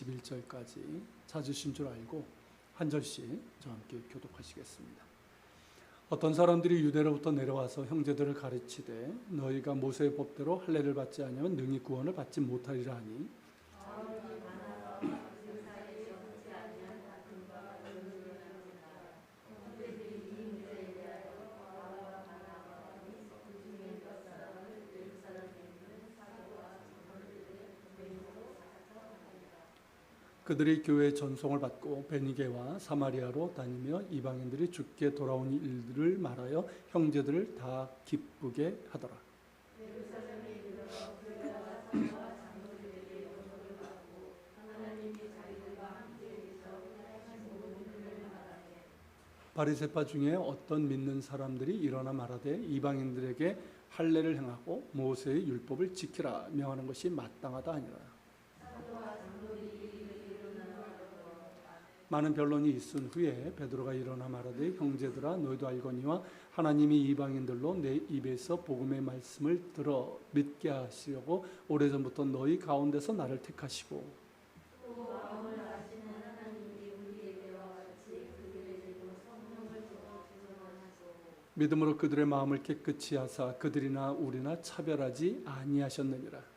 21절까지 찾으신 줄 알고 한 절씩 저와 함께 교독하시겠습니다. 어떤 사람들이 유대로부터 내려와서 형제들을 가르치되 너희가 모세의 법대로 할례를 받지 아니하면 능히 구원을 받지 못하리라 하니 그들이 교회의 전송을 받고 베니게와 사마리아로 다니며 이방인들이 주께 돌아온 일들을 말하여 형제들을 다 기쁘게 하더라. 바리새파 중에 어떤 믿는 사람들이 일어나 말하되 이방인들에게 할례를 행하고 모세의 율법을 지키라 명하는 것이 마땅하다 하니라. 많은 변론이 있은 후에 베드로가 일어나 말하되 형제들아 너희도 알거니와 하나님이 이방인들로 내 입에서 복음의 말씀을 들어 믿게 하시려고 오래전부터 너희 가운데서 나를 택하시고 믿음으로 그들의 마음을 깨끗이 하사 그들이나 우리나 차별하지 아니하셨느니라.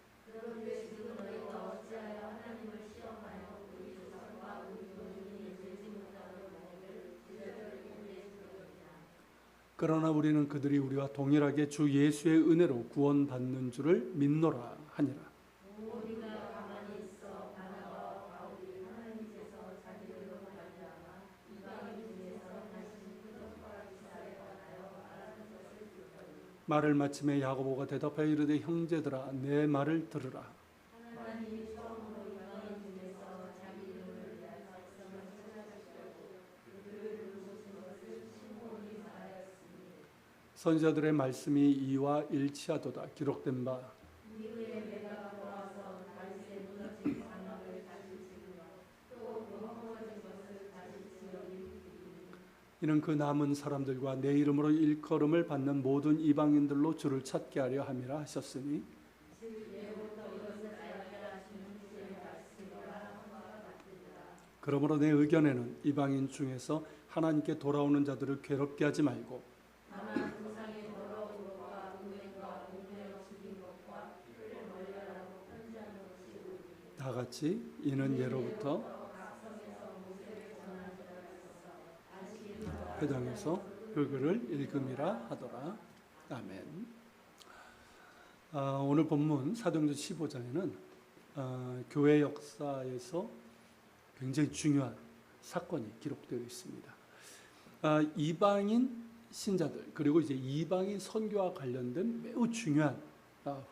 그러나 우리는 그들이 우리와 동일하게 주 예수의 은혜로 구원받는 줄을 믿노라 하니라. 말을 마침에 야고보가 대답하여 이르되 형제들아 내 말을 들으라. 선지자들의 말씀이 이와 일치하도다. 기록된 바 이는 그 남은 사람들과 내 이름으로 일컬음을 받는 모든 이방인들로 주를 찾게 하려 함이라 하셨으니 그러므로 내 의견에는 이방인 중에서 하나님께 돌아오는 자들을 괴롭게 하지 말고 다 같이 이는 예로부터 회당에서 그 글을 읽음이라 하더라. 아멘. 오늘 본문 사도행전 15장에는 교회 역사에서 굉장히 중요한 사건이 기록되어 있습니다. 이방인 신자들 그리고 이제 이방인 선교와 관련된 매우 중요한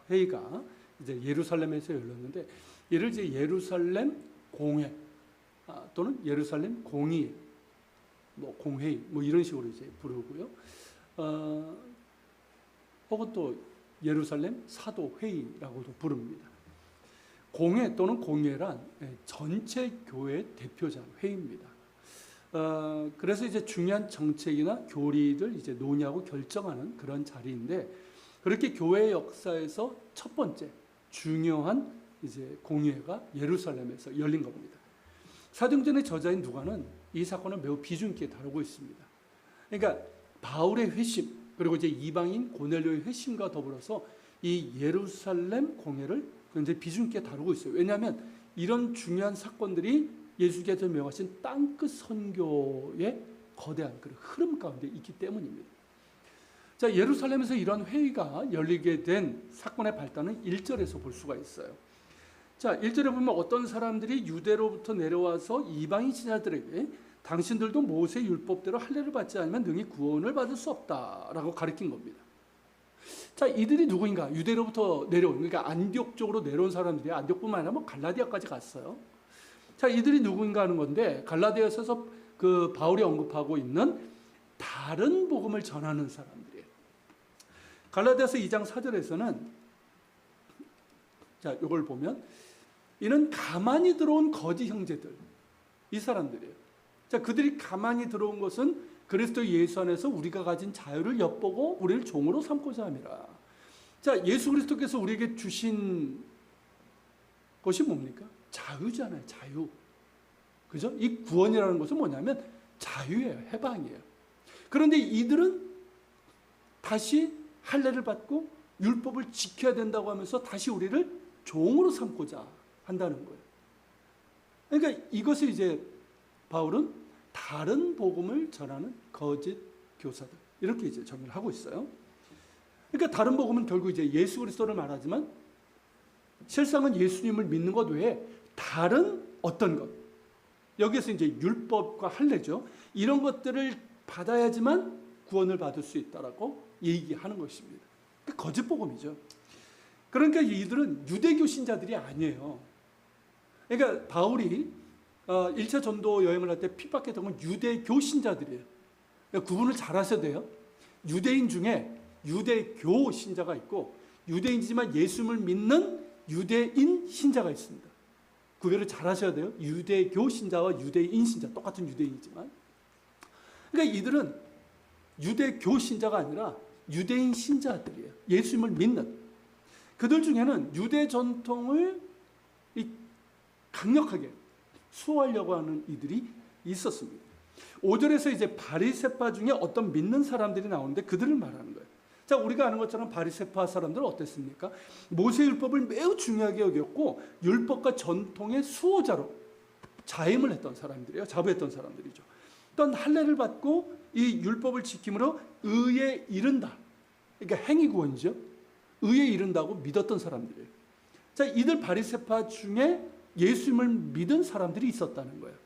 회의가 이제 예루살렘에서 열렸는데 이를 이제 예루살렘 공회 또는 예루살렘 공의 공회의 이런 식으로 이제 부르고요. 혹은 또 예루살렘 사도 회의라고도 부릅니다. 공회 또는 공회란 전체 교회 대표자 회의입니다. 그래서 이제 중요한 정책이나 교리들 이제 논의하고 결정하는 그런 자리인데 그렇게 교회 역사에서 첫 번째 중요한 이제 공회가 예루살렘에서 열린 겁니다. 사도행전의 저자인 누가는 이 사건을 매우 비중 있게 다루고 있습니다. 그러니까 바울의 회심 그리고 이제 이방인 고넬료의 회심과 더불어서 이 예루살렘 공회를 굉장히 비중 있게 다루고 있어요. 왜냐하면 이런 중요한 사건들이 예수께서 명하신 땅끝 선교의 거대한 그런 흐름 가운데 있기 때문입니다. 자, 예루살렘에서 이런 회의가 열리게 된 사건의 발단은 1절에서 볼 수가 있어요. 자, 1절에 보면 어떤 사람들이 유대로부터 내려와서 이방인 신자들에게 당신들도 모세 율법대로 할례를 받지 않으면 능히 구원을 받을 수 없다라고 가르친 겁니다. 자, 이들이 누구인가? 유대로부터 내려온, 그러니까 안디옥 쪽으로 내려온 사람들이 안디옥뿐만 아니라 갈라디아까지 갔어요. 자, 이들이 누구인가 하는 건데 갈라디아에서 그 바울이 언급하고 있는 다른 복음을 전하는 사람들이에요. 갈라디아서 2장 4절에서는 자, 이걸 보면 이는 가만히 들어온 거짓 형제들, 이 사람들이에요. 자, 그들이 가만히 들어온 것은 그리스도 예수 안에서 우리가 가진 자유를 엿보고 우리를 종으로 삼고자 함이라. 자, 예수 그리스도께서 우리에게 주신 것이 뭡니까? 자유잖아요. 자유. 그죠? 이 구원이라는 것은 뭐냐면 자유예요. 해방이에요. 그런데 이들은 다시 할례를 받고 율법을 지켜야 된다고 하면서 다시 우리를 종으로 삼고자 한다는 거예요. 그러니까 이것을 이제 바울은 다른 복음을 전하는 거짓 교사들 이렇게 이제 정의를 하고 있어요. 그러니까 다른 복음은 결국 이제 예수 그리스도를 말하지만 실상은 예수님을 믿는 것 외에 다른 어떤 것, 여기에서 이제 율법과 할례죠. 이런 것들을 받아야지만 구원을 받을 수 있다라고 얘기하는 것입니다. 그러니까 거짓 복음이죠. 그러니까 이들은 유대교 신자들이 아니에요. 그러니까 바울이 1차 전도 여행을 할 때 핍박했던 건 유대교 신자들이에요. 그러니까 구분을 잘 하셔야 돼요. 유대인 중에 유대교 신자가 있고 유대인이지만 예수를 믿는 유대인 신자가 있습니다. 구별을 잘 하셔야 돼요. 유대교 신자와 유대인 신자, 똑같은 유대인이지만. 그러니까 이들은 유대교 신자가 아니라 유대인 신자들이에요. 예수님을 믿는. 그들 중에는 유대 전통을 강력하게 수호하려고 하는 이들이 있었습니다. 5절에서 이제 바리새파 중에 어떤 믿는 사람들이 나오는데 그들을 말하는 거예요. 자, 우리가 아는 것처럼 바리새파 사람들은 어땠습니까? 모세 율법을 매우 중요하게 여겼고 율법과 전통의 수호자로 자임을 했던 사람들이에요. 자부했던 사람들이죠. 어떤 할례를 받고 이 율법을 지킴으로 의에 이른다. 그러니까 행위 구원이죠. 의에 이른다고 믿었던 사람들이에요. 자, 이들 바리새파 중에 예수님을 믿은 사람들이 있었다는 거예요.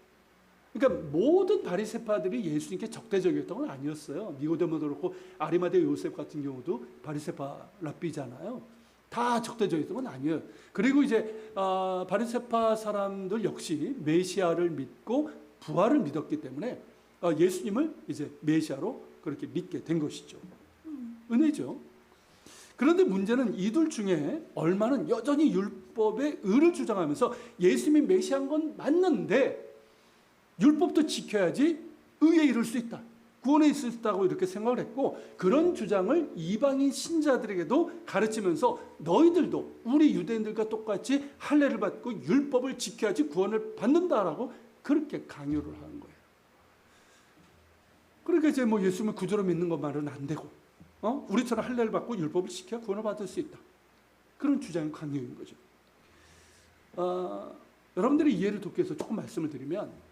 그러니까 모든 바리새파들이 예수님께 적대적이었던 건 아니었어요. 니고데모도 그렇고 아리마대 요셉 같은 경우도 바리새파 랍비잖아요. 다 적대적이었던 건 아니에요. 그리고 이제 바리새파 사람들 역시 메시아를 믿고 부활을 믿었기 때문에 예수님을 이제 메시아로 그렇게 믿게 된 것이죠. 은혜죠. 그런데 문제는 이들 중에 얼마는 여전히 율법의 의를 주장하면서 예수님이 메시아인 건 맞는데 율법도 지켜야지 의에 이를 수 있다. 구원에 있을 수 있다고 이렇게 생각을 했고 그런 주장을 이방인 신자들에게도 가르치면서 너희들도 우리 유대인들과 똑같이 할례를 받고 율법을 지켜야지 구원을 받는다라고 그렇게 강요를 하는 거예요. 그러니까 이제 뭐 예수님을 구주로 믿는 것만은 안 되고 우리처럼 할례를 받고 율법을 지켜야 구원을 받을 수 있다. 그런 주장이 강요인 거죠. 여러분들의 이해를 돕기 위해서 조금 말씀을 드리면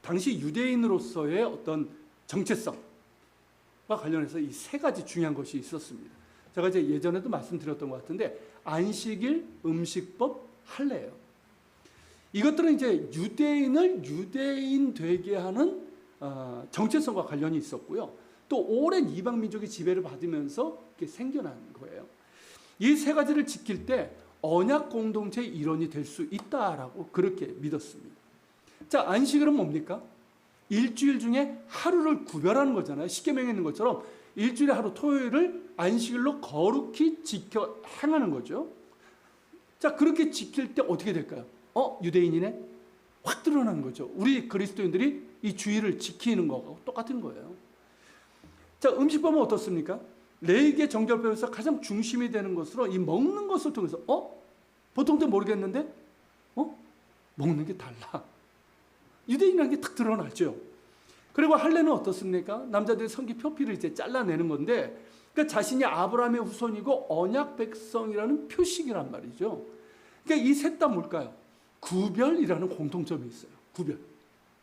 당시 유대인으로서의 어떤 정체성과 관련해서 이 세 가지 중요한 것이 있었습니다. 제가 이제 예전에도 말씀드렸던 것 같은데 안식일, 음식법, 할례예요. 이것들은 이제 유대인을 유대인 되게 하는 정체성과 관련이 있었고요. 또 오랜 이방 민족의 지배를 받으면서 이렇게 생겨난 거예요. 이 세 가지를 지킬 때 언약 공동체의 일원이 될 수 있다라고 그렇게 믿었습니다. 자, 안식일은 뭡니까? 일주일 중에 하루를 구별하는 거잖아요. 십계명에 있는 것처럼 일주일에 하루 토요일을 안식일로 거룩히 지켜 행하는 거죠. 자, 그렇게 지킬 때 어떻게 될까요? 유대인이네? 확 드러나는 거죠. 우리 그리스도인들이 이 주일을 지키는 거하고 똑같은 거예요. 자, 음식법은 어떻습니까? 레위기 정결법에서 가장 중심이 되는 것으로 이 먹는 것을 통해서 보통도 모르겠는데 먹는 게 달라. 유대인이라는 게 탁 드러나죠. 그리고 할례는 어떻습니까? 남자들의 성기 표피를 이제 잘라내는 건데 그러니까 자신이 아브라함의 후손이고 언약 백성이라는 표식이란 말이죠. 그러니까 이 셋 다 뭘까요? 구별이라는 공통점이 있어요. 구별.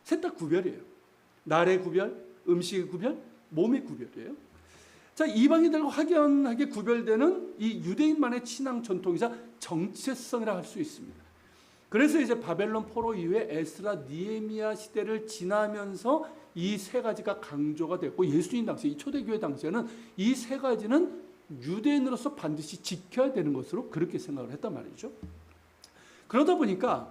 셋 다 구별이에요. 날의 구별, 음식의 구별, 몸의 구별이에요. 자, 이방인들과 확연하게 구별되는 이 유대인만의 신앙 전통이자 정체성이라 할 수 있습니다. 그래서 이제 바벨론 포로 이후에 에스라, 니에미야 시대를 지나면서 이 세 가지가 강조가 됐고 예수님 당시, 이 초대교회 당시에는 이 세 가지는 유대인으로서 반드시 지켜야 되는 것으로 그렇게 생각을 했단 말이죠. 그러다 보니까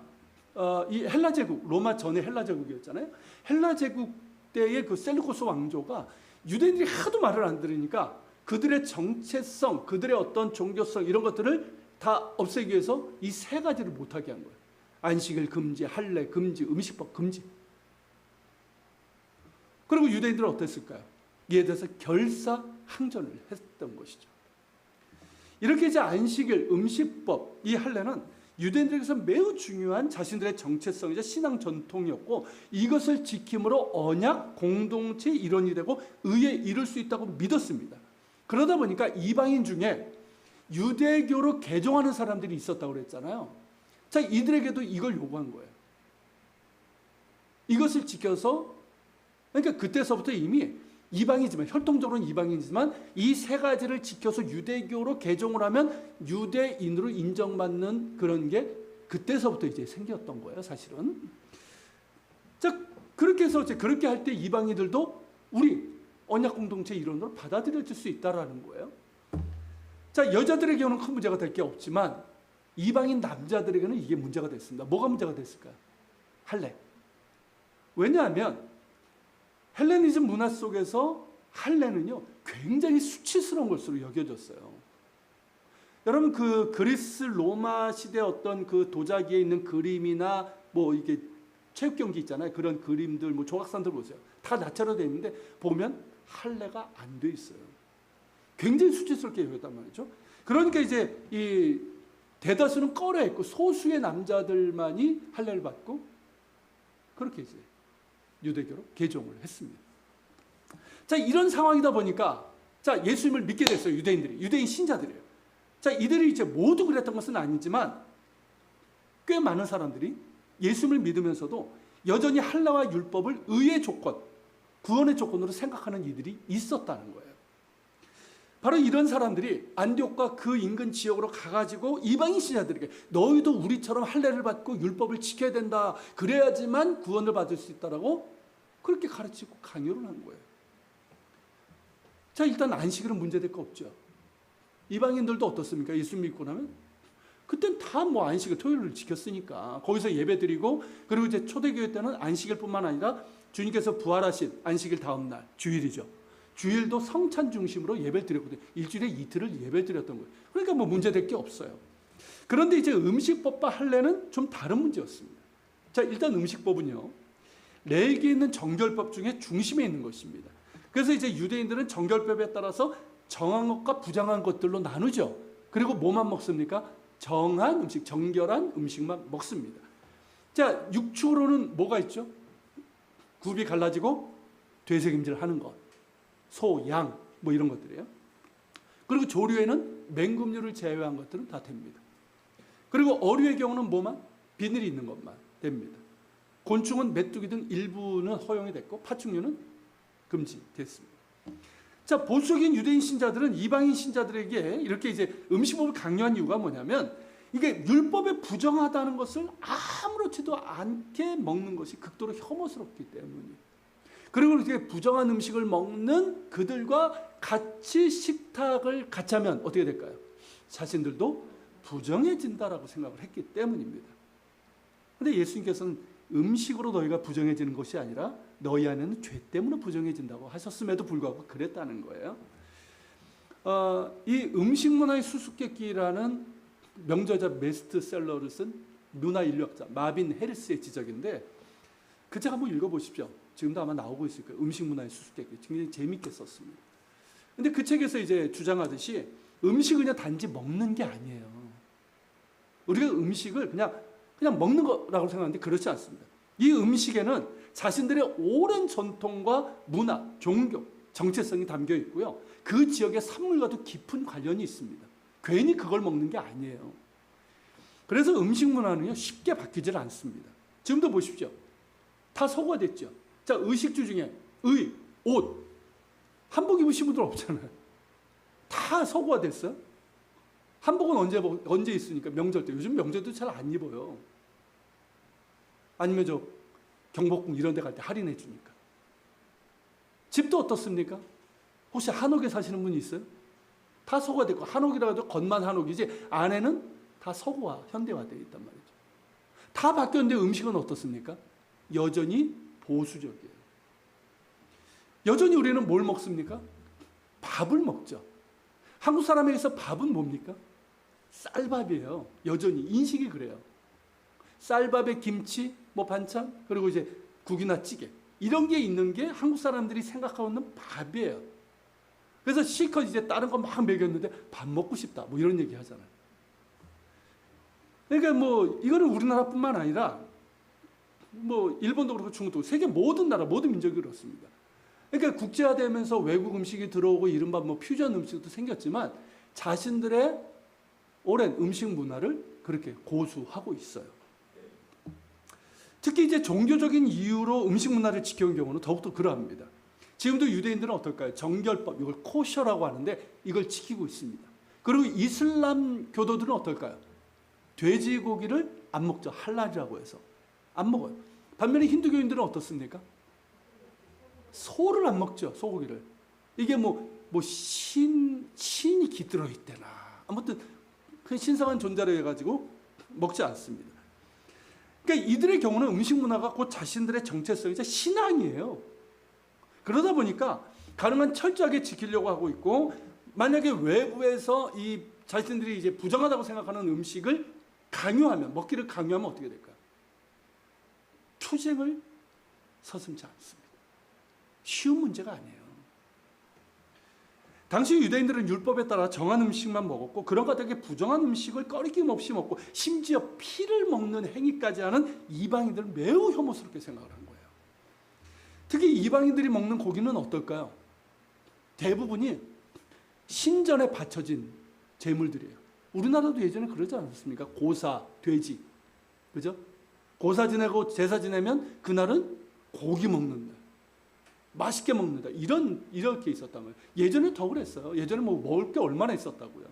이 헬라 제국, 로마 전에 헬라 제국이었잖아요. 헬라 제국 때의 그 셀루코스 왕조가 유대인들이 하도 말을 안 들으니까 그들의 정체성, 그들의 어떤 종교성 이런 것들을 다 없애기 위해서 이 세 가지를 못하게 한 거예요. 안식일 금지, 할례 금지, 음식법 금지. 그리고 유대인들은 어땠을까요? 이에 대해서 결사항전을 했던 것이죠. 이렇게 이제 안식일, 음식법, 이 할례는 유대인들에게서 매우 중요한 자신들의 정체성이자 신앙 전통이었고, 이것을 지킴으로 언약 공동체 일원이 되고 의에 이룰 수 있다고 믿었습니다. 그러다 보니까 이방인 중에 유대교로 개종하는 사람들이 있었다고 그랬잖아요. 자, 이들에게도 이걸 요구한 거예요. 이것을 지켜서, 그러니까 그때서부터 이미 이방이지만, 혈통적으로는 이방이지만 이 세 가지를 지켜서 유대교로 개종을 하면 유대인으로 인정받는 그런 게 그때서부터 이제 생겼던 거예요, 사실은. 자, 그렇게 해서 이제 그렇게 할 때 이방인들도 우리 언약 공동체 일원으로 받아들여질 수 있다라는 거예요. 자, 여자들의 경우는 큰 문제가 될 게 없지만 이방인 남자들에게는 이게 문제가 됐습니다. 뭐가 문제가 됐을까요? 할례. 왜냐하면 헬레니즘 문화 속에서 할례는요, 굉장히 수치스러운 것으로 여겨졌어요. 여러분, 그 그리스 로마 시대 어떤 그 도자기에 있는 그림이나 뭐 이게 체육 경기 있잖아요. 그런 그림들, 뭐 조각상들 보세요. 다 나체로 되어 있는데 보면 할례가 안 돼 있어요. 굉장히 수치스럽게 여겼단 말이죠. 그러니까 이제 이 대다수는 꺼려했고 소수의 남자들만이 할례를 받고 그렇게 이제 유대교로 개종을 했습니다. 자, 이런 상황이다 보니까 자, 예수님을 믿게 됐어요. 유대인 신자들이에요. 자, 이들이 이제 모두 그랬던 것은 아니지만 꽤 많은 사람들이 예수님을 믿으면서도 여전히 할례와 율법을 의의 조건, 구원의 조건으로 생각하는 이들이 있었다는 거예요. 바로 이런 사람들이 안디옥과 그 인근 지역으로 가가지고 이방인 신자들에게 너희도 우리처럼 할례를 받고 율법을 지켜야 된다. 그래야지만 구원을 받을 수 있다라고 그렇게 가르치고 강요를 한 거예요. 자, 일단 안식일은 문제될 거 없죠. 이방인들도 어떻습니까? 예수 믿고 나면 그땐 다 뭐 안식일 토요일을 지켰으니까 거기서 예배 드리고, 그리고 이제 초대교회 때는 안식일뿐만 아니라 주님께서 부활하신 안식일 다음 날 주일이죠. 주일도 성찬 중심으로 예배를 드렸거든요. 일주일에 이틀을 예배를 드렸던 거예요. 그러니까 뭐 문제될 게 없어요. 그런데 이제 음식법과 할례는 좀 다른 문제였습니다. 자, 일단 음식법은요, 레위기에 있는 정결법 중에 중심에 있는 것입니다. 그래서 이제 유대인들은 정결법에 따라서 정한 것과 부정한 것들로 나누죠. 그리고 뭐만 먹습니까? 정한 음식, 정결한 음식만 먹습니다. 자, 육축으로는 뭐가 있죠? 굽이 갈라지고 되새김질 하는 것, 소, 양, 뭐 이런 것들이에요. 그리고 조류에는 맹금류를 제외한 것들은 다 됩니다. 그리고 어류의 경우는 뭐만? 비늘이 있는 것만 됩니다. 곤충은 메뚜기 등 일부는 허용이 됐고 파충류는 금지됐습니다. 자, 보수적인 유대인 신자들은 이방인 신자들에게 이렇게 이제 음식법을 강요한 이유가 뭐냐면, 이게 율법에 부정하다는 것을 아무렇지도 않게 먹는 것이 극도로 혐오스럽기 때문이에요. 그리고 이렇게 부정한 음식을 먹는 그들과 같이 식탁을 같이 하면 어떻게 될까요? 자신들도 부정해진다라고 생각을 했기 때문입니다. 그런데 예수님께서는 음식으로 너희가 부정해지는 것이 아니라 너희 안에는 죄 때문에 부정해진다고 하셨음에도 불구하고 그랬다는 거예요. 이 음식 문화의 수수께끼라는 명저자 베스트셀러를 쓴 문화인류학자 마빈 해리스의 지적인데, 그 책 한번 읽어보십시오. 지금도 아마 나오고 있을 거예요. 음식 문화의 수수께끼. 굉장히 재밌게 썼습니다. 근데 그 책에서 이제 주장하듯이 음식은 그냥 단지 먹는 게 아니에요. 우리가 음식을 그냥 먹는 거라고 생각하는데 그렇지 않습니다. 이 음식에는 자신들의 오랜 전통과 문화, 종교, 정체성이 담겨 있고요. 그 지역의 산물과도 깊은 관련이 있습니다. 괜히 그걸 먹는 게 아니에요. 그래서 음식 문화는요, 쉽게 바뀌질 않습니다. 지금도 보십시오. 다 서구화됐죠. 자, 의식주 중에 옷, 한복 입으신 분들 없잖아요. 다 서구화됐어요. 한복은 언제 있으니까? 명절 때. 요즘 명절도 잘 안 입어요. 아니면 저 경복궁 이런 데 갈 때 할인해 주니까. 집도 어떻습니까? 혹시 한옥에 사시는 분이 있어요? 다 서구화됐고, 한옥이라고 해도 겉만 한옥이지 안에는 다 서구화, 현대화되어 있단 말이죠. 다 바뀌었는데 음식은 어떻습니까? 여전히 보수적이에요. 여전히 우리는 뭘 먹습니까? 밥을 먹죠. 한국 사람에게서 밥은 뭡니까? 쌀밥이에요. 여전히 인식이 그래요. 쌀밥에 김치, 뭐 반찬, 그리고 이제 국이나 찌개, 이런 게 있는 게 한국 사람들이 생각하고 있는 밥이에요. 그래서 실컷 이제 다른 거 막 먹였는데 밥 먹고 싶다, 뭐 이런 얘기 하잖아요. 그러니까 뭐 이거는 우리나라뿐만 아니라 뭐 일본도 그렇고 중국도 세계 모든 나라 모든 민족이 그렇습니다. 그러니까 국제화되면서 외국 음식이 들어오고 이른바 뭐 퓨전 음식도 생겼지만 자신들의 오랜 음식 문화를 그렇게 고수하고 있어요. 특히 이제 종교적인 이유로 음식 문화를 지켜온 경우는 더욱더 그러합니다. 지금도 유대인들은 어떨까요? 정결법, 이걸 코셔라고 하는데 이걸 지키고 있습니다. 그리고 이슬람 교도들은 어떨까요? 돼지고기를 안 먹죠. 할랄이라고 해서 안 먹어요. 반면에 힌두교인들은 어떻습니까? 소를 안 먹죠. 소고기를. 이게 신이 깃들어 있대나 아무튼 그 신성한 존재로 해가지고 먹지 않습니다. 그러니까 이들의 경우는 음식 문화가 곧 자신들의 정체성이자 신앙이에요. 그러다 보니까 가능한 철저하게 지키려고 하고 있고, 만약에 외부에서 이 자신들이 이제 부정하다고 생각하는 음식을 강요하면, 먹기를 강요하면 어떻게 될까요? 투쟁을 서슴지 않습니다. 쉬운 문제가 아니에요. 당시 유대인들은 율법에 따라 정한 음식만 먹었고, 그런 것들에게 부정한 음식을 꺼리낌 없이 먹고 심지어 피를 먹는 행위까지 하는 이방인들을 매우 혐오스럽게 생각을 한 거예요. 특히 이방인들이 먹는 고기는 어떨까요? 대부분이 신전에 바쳐진 제물들이에요. 우리나라도 예전에 그러지 않았습니까? 고사, 돼지, 그죠? 고사 지내고 제사 지내면 그날은 고기 먹는 날, 맛있게 먹는다. 이렇게 있었단 말이에요. 예전에 더 그랬어요. 예전에 뭐 먹을 게 얼마나 있었다고요.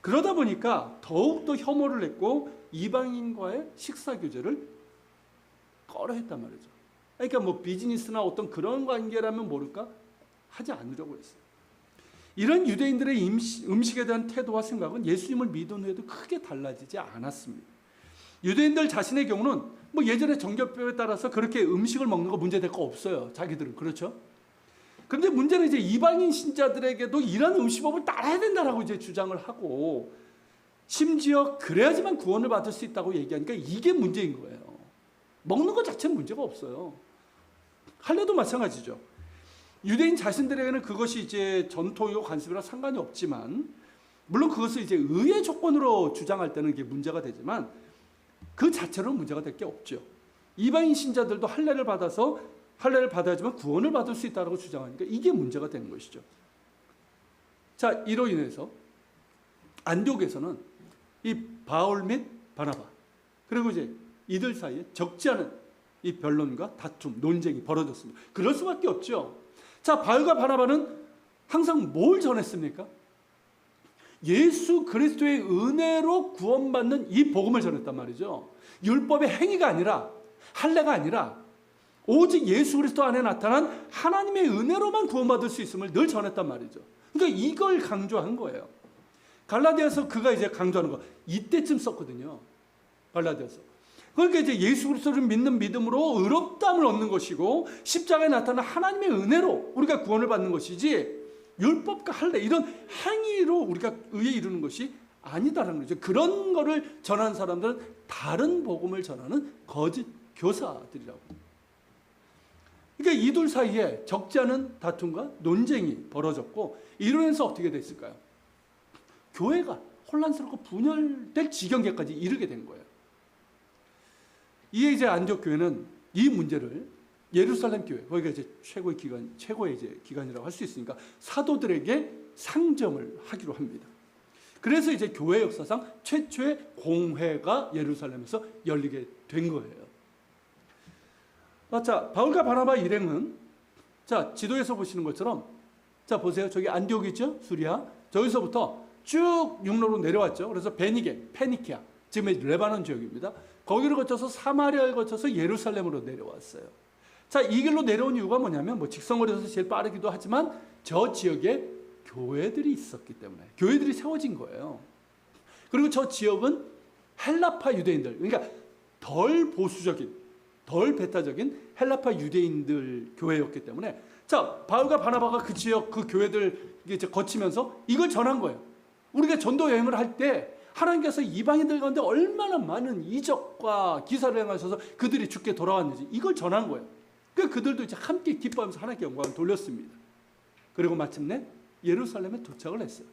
그러다 보니까 더욱더 혐오를 했고 이방인과의 식사 교제를 꺼려했단 말이죠. 그러니까 뭐 비즈니스나 어떤 그런 관계라면 모를까 하지 않으려고 했어요. 이런 유대인들의 음식에 대한 태도와 생각은 예수님을 믿은 후에도 크게 달라지지 않았습니다. 유대인들 자신의 경우는 뭐 예전에 정결법에 따라서 그렇게 음식을 먹는 거 문제될 거 없어요. 자기들은. 그렇죠? 그런데 문제는 이제 이방인 신자들에게도 이런 음식법을 따라야 된다라고 이제 주장을 하고, 심지어 그래야지만 구원을 받을 수 있다고 얘기하니까 이게 문제인 거예요. 먹는 것 자체는 문제가 없어요. 할례도 마찬가지죠. 유대인 자신들에게는 그것이 이제 전통이고 관습이라 상관이 없지만, 물론 그것을 이제 의의 조건으로 주장할 때는 이게 문제가 되지만 그 자체로 문제가 될 게 없죠. 이방인 신자들도 할례를 받아야지만 구원을 받을 수 있다고 주장하니까 이게 문제가 되는 것이죠. 자, 이로 인해서 안디옥에서는 이 바울 및 바나바, 그리고 이제 이들 사이에 적지 않은 이 변론과 다툼, 논쟁이 벌어졌습니다. 그럴 수밖에 없죠. 자, 바울과 바나바는 항상 뭘 전했습니까? 예수 그리스도의 은혜로 구원받는 이 복음을 전했단 말이죠. 율법의 행위가 아니라, 할례가 아니라 오직 예수 그리스도 안에 나타난 하나님의 은혜로만 구원받을 수 있음을 늘 전했단 말이죠. 그러니까 이걸 강조한 거예요. 갈라디아서 그가 이제 강조하는 거 이때쯤 썼거든요. 갈라디아서. 그러니까 이제 예수 그리스도를 믿는 믿음으로 의롭다함을 얻는 것이고 십자가에 나타난 하나님의 은혜로 우리가 구원을 받는 것이지, 율법과 할례 이런 행위로 우리가 의에 이루는 것이 아니다라는 거죠. 그런 거를 전하는 사람들은 다른 복음을 전하는 거짓 교사들이라고. 그러니까 이 둘 사이에 적지 않은 다툼과 논쟁이 벌어졌고, 이로 인해서 어떻게 됐을까요? 교회가 혼란스럽고 분열될 지경계까지 이르게 된 거예요. 이에 이제 안디옥 교회는 이 문제를 예루살렘 교회, 거기가 이제 최고의 이제 기관이라고 할 수 있으니까 사도들에게 상정을 하기로 합니다. 그래서 이제 교회 역사상 최초의 공회가 예루살렘에서 열리게 된 거예요. 자, 바울과 바나바 일행은, 자, 지도에서 보시는 것처럼, 자, 보세요. 저기 안디옥 있죠? 수리아. 저기서부터 쭉 육로로 내려왔죠. 그래서 베니게, 페니키아, 지금의 레바논 지역입니다. 거기를 거쳐서 사마리아를 거쳐서 예루살렘으로 내려왔어요. 자, 이 길로 내려온 이유가 뭐냐면, 뭐 직선거리에서 제일 빠르기도 하지만 저 지역에 교회들이 있었기 때문에, 교회들이 세워진 거예요. 그리고 저 지역은 헬라파 유대인들, 그러니까 덜 보수적인, 덜 배타적인 헬라파 유대인들 교회였기 때문에, 자, 바울과 바나바가 그 지역 그 교회들 이제 거치면서 이걸 전한 거예요. 우리가 전도 여행을 할 때 하나님께서 이방인들 가운데 얼마나 많은 이적과 기사를 행하셔서 그들이 주께 돌아왔는지 이걸 전한 거예요. 그러니까 그들도 이제 함께 기뻐하면서 하나님께 영광을 돌렸습니다. 그리고 마침내 예루살렘에 도착을 했어요.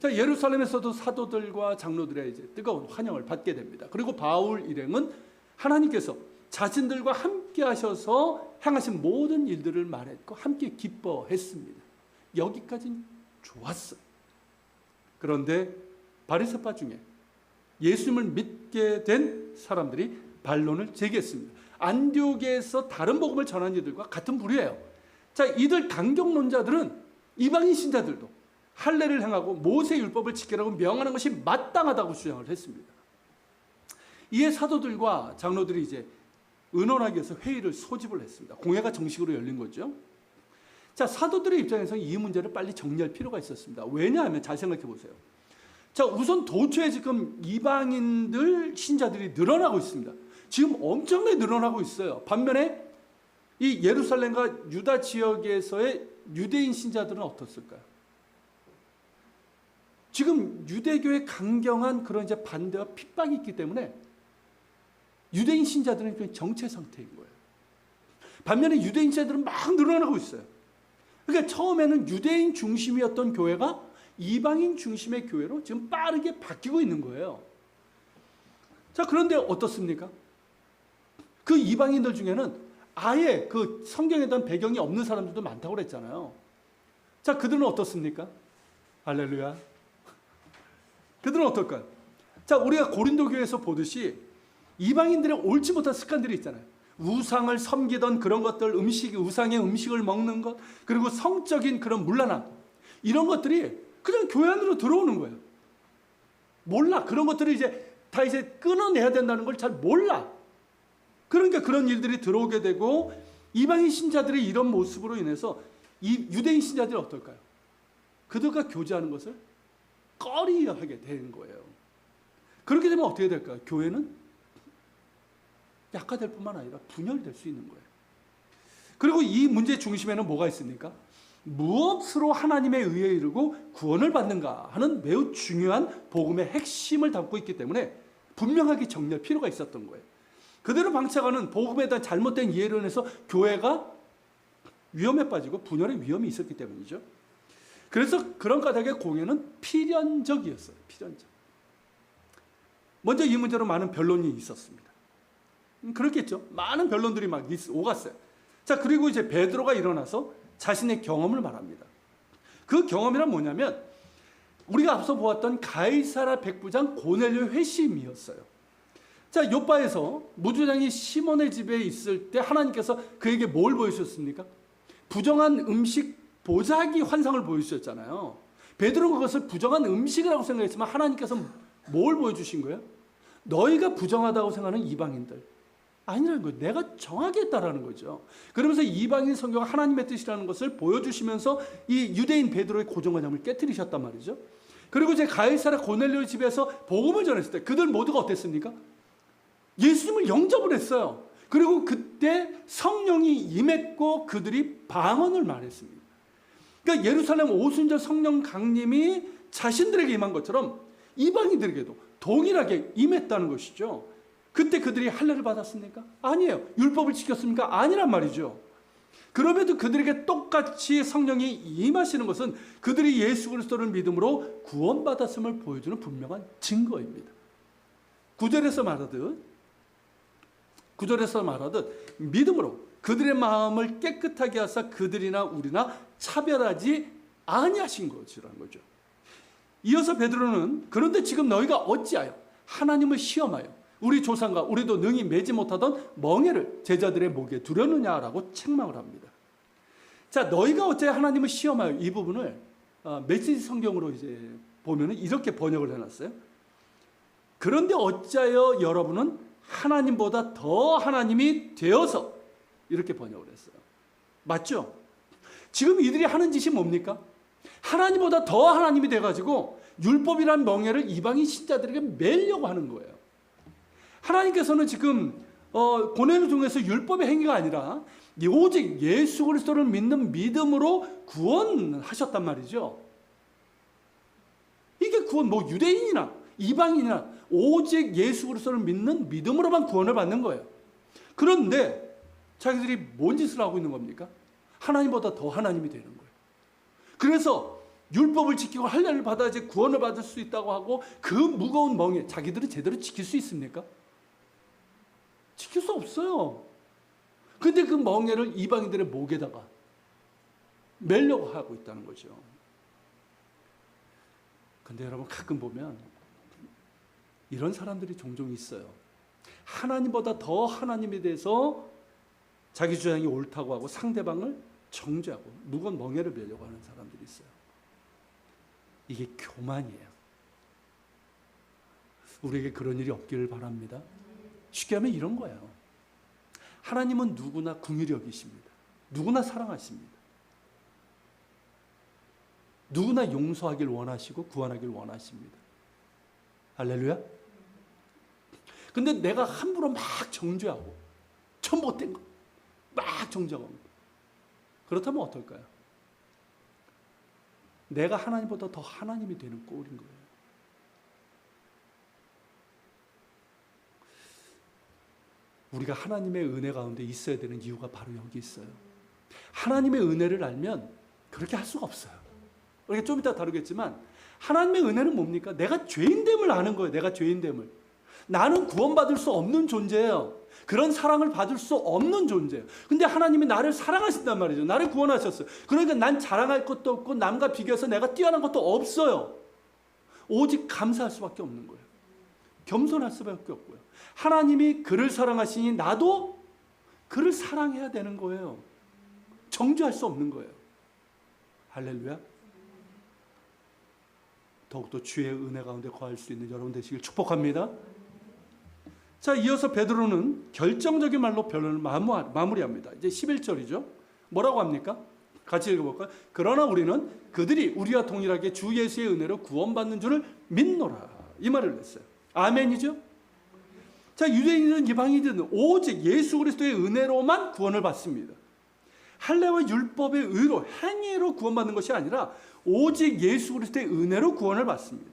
자, 예루살렘에서도 사도들과 장로들의 이제 뜨거운 환영을 받게 됩니다. 그리고 바울 일행은 하나님께서 자신들과 함께 하셔서 행하신 모든 일들을 말했고 함께 기뻐했습니다. 여기까지는 좋았어요. 그런데 바리새파 중에 예수님을 믿게 된 사람들이 반론을 제기했습니다. 안디옥에서 다른 복음을 전한 이들과 같은 부류예요. 자, 이들 강경론자들은 이방인 신자들도 할례를 행하고 모세 율법을 지키라고 명하는 것이 마땅하다고 주장을 했습니다. 이에 사도들과 장로들이 이제 의논하기 위해서 회의를 소집을 했습니다. 공회가 정식으로 열린 거죠. 자, 사도들의 입장에서 이 문제를 빨리 정리할 필요가 있었습니다. 왜냐하면 잘 생각해 보세요. 자, 우선 도처에 지금 이방인들 신자들이 늘어나고 있습니다. 지금 엄청나게 늘어나고 있어요. 반면에 이 예루살렘과 유다 지역에서의 유대인 신자들은 어떻을까요? 지금 유대교의 강경한 그런 이제 반대와 핍박이 있기 때문에 유대인 신자들은 정체 상태인 거예요. 반면에 유대인 신자들은 막 늘어나고 있어요. 그러니까 처음에는 유대인 중심이었던 교회가 이방인 중심의 교회로 지금 빠르게 바뀌고 있는 거예요. 자, 그런데 어떻습니까? 그 이방인들 중에는 아예 그 성경에 대한 배경이 없는 사람들도 많다고 그랬잖아요. 자, 그들은 어떻습니까? 할렐루야. 그들은 어떨까요? 자, 우리가 고린도 교회에서 보듯이 이방인들의 옳지 못한 습관들이 있잖아요. 우상을 섬기던 그런 것들, 우상의 음식을 먹는 것, 그리고 성적인 그런 문란함, 이런 것들이 그냥 교회 안으로 들어오는 거예요. 몰라. 그런 것들을 이제 다 이제 끊어내야 된다는 걸 잘 몰라. 그러니까 그런 일들이 들어오게 되고 이방인 신자들의 이런 모습으로 인해서 이 유대인 신자들이 어떨까요? 그들과 교제하는 것을 꺼리하게 되는 거예요. 그렇게 되면 어떻게 될까요? 교회는 약화될 뿐만 아니라 분열될 수 있는 거예요. 그리고 이 문제 중심에는 뭐가 있습니까? 무엇으로 하나님에 의해 이르고 구원을 받는가 하는 매우 중요한 복음의 핵심을 담고 있기 때문에 분명하게 정리할 필요가 있었던 거예요. 그대로 방치하는 복음에 대한 잘못된 이해로 인해서 교회가 위험에 빠지고 분열의 위험이 있었기 때문이죠. 그래서 그런 까닭에 공회는 필연적이었어요. 필연적. 먼저 이 문제로 많은 변론이 있었습니다. 그렇겠죠. 많은 변론들이 막 오갔어요. 자, 그리고 이제 베드로가 일어나서 자신의 경험을 말합니다. 그 경험이란 뭐냐면 우리가 앞서 보았던 가이사라 백부장 고넬료 회심이었어요. 자, 요바에서 무주장이 시몬의 집에 있을 때 하나님께서 그에게 뭘 보여주셨습니까? 부정한 음식 보자기 환상을 보여주셨잖아요. 베드로는 그것을 부정한 음식이라고 생각했지만 하나님께서 뭘 보여주신 거예요? 너희가 부정하다고 생각하는 이방인들 아니라는 거예요. 내가 정하겠다라는 거죠. 그러면서 이방인 성경은 하나님의 뜻이라는 것을 보여주시면서 이 유대인 베드로의 고정관념을 깨뜨리셨단 말이죠. 그리고 이제 가이사라 고넬료 집에서 복음을 전했을 때 그들 모두가 어땠습니까? 예수님을 영접을 했어요. 그리고 그때 성령이 임했고 그들이 방언을 말했습니다. 그러니까 예루살렘 오순절 성령 강림이 자신들에게 임한 것처럼 이방인들에게도 동일하게 임했다는 것이죠. 그때 그들이 할례를 받았습니까? 아니에요. 율법을 지켰습니까? 아니란 말이죠. 그럼에도 그들에게 똑같이 성령이 임하시는 것은 그들이 예수 그리스도를 믿음으로 구원받았음을 보여주는 분명한 증거입니다. 9절에서 말하듯 믿음으로 그들의 마음을 깨끗하게 하사 그들이나 우리나 차별하지 아니하신 것이라는 거죠. 이어서 베드로는 그런데 지금 너희가 어찌하여 하나님을 시험하여 우리 조상과 우리도 능히 매지 못하던 멍에를 제자들의 목에 두려느냐라고 책망을 합니다. 자, 너희가 어찌하여 하나님을 시험하여 이 부분을 메시지 성경으로 이제 보면은 이렇게 번역을 해놨어요. 그런데 어찌하여 여러분은 하나님보다 더 하나님이 되어서 이렇게 번역을 했어요. 맞죠? 지금 이들이 하는 짓이 뭡니까? 하나님보다 더 하나님이 돼가지고 율법이란 멍에를 이방인 신자들에게 매려고 하는 거예요. 하나님께서는 지금 고넬료 통해서 율법의 행위가 아니라 오직 예수 그리스도를 믿는 믿음으로 구원하셨단 말이죠. 이게 구원, 뭐 유대인이나 이방인이나 오직 예수 그리스도를 믿는 믿음으로만 구원을 받는 거예요. 그런데 자기들이 뭔 짓을 하고 있는 겁니까? 하나님보다 더 하나님이 되는 거예요. 그래서 율법을 지키고 할례를 받아야지 구원을 받을 수 있다고 하고 그 무거운 멍에 자기들은 제대로 지킬 수 있습니까? 지킬 수 없어요. 근데 그 멍에를 이방인들의 목에다가 매려고 하고 있다는 거죠. 근데 여러분 가끔 보면 이런 사람들이 종종 있어요. 하나님보다 더 하나님에 대해서 자기 주장이 옳다고 하고 상대방을 정죄하고 무거운 멍에를 매려고 하는 사람들이 있어요. 이게 교만이에요. 우리에게 그런 일이 없기를 바랍니다. 쉽게 하면 이런 거예요. 하나님은 누구나 긍휼히 여기십니다. 누구나 사랑하십니다. 누구나 용서하길 원하시고 구원하길 원하십니다. 할렐루야. 근데 내가 함부로 막 정죄하고 전 못된 거 막 정죄하고 그렇다면 어떨까요? 내가 하나님보다 더 하나님이 되는 꼴인 거예요. 우리가 하나님의 은혜 가운데 있어야 되는 이유가 바로 여기 있어요. 하나님의 은혜를 알면 그렇게 할 수가 없어요. 이렇게 좀 이따 다루겠지만 하나님의 은혜는 뭡니까? 내가 죄인됨을 아는 거예요. 내가 죄인됨을. 나는 구원받을 수 없는 존재예요. 그런 사랑을 받을 수 없는 존재예요. 근데 하나님이 나를 사랑하신단 말이죠. 나를 구원하셨어요. 그러니까 난 자랑할 것도 없고 남과 비교해서 내가 뛰어난 것도 없어요. 오직 감사할 수밖에 없는 거예요. 겸손할 수밖에 없고요. 하나님이 그를 사랑하시니 나도 그를 사랑해야 되는 거예요. 정죄할 수 없는 거예요. 할렐루야. 더욱더 주의 은혜 가운데 거할 수 있는 여러분 되시길 축복합니다. 자, 이어서 베드로는 결정적인 말로 변론을 마무리합니다. 이제 11절이죠. 뭐라고 합니까? 같이 읽어볼까요? 그러나 우리는 그들이 우리와 동일하게 주 예수의 은혜로 구원받는 줄을 믿노라. 이 말을 했어요. 아멘이죠? 자, 유대인이든 이방인이든 오직 예수 그리스도의 은혜로만 구원을 받습니다. 할례와 율법의 의로, 행위로 구원받는 것이 아니라 오직 예수 그리스도의 은혜로 구원을 받습니다.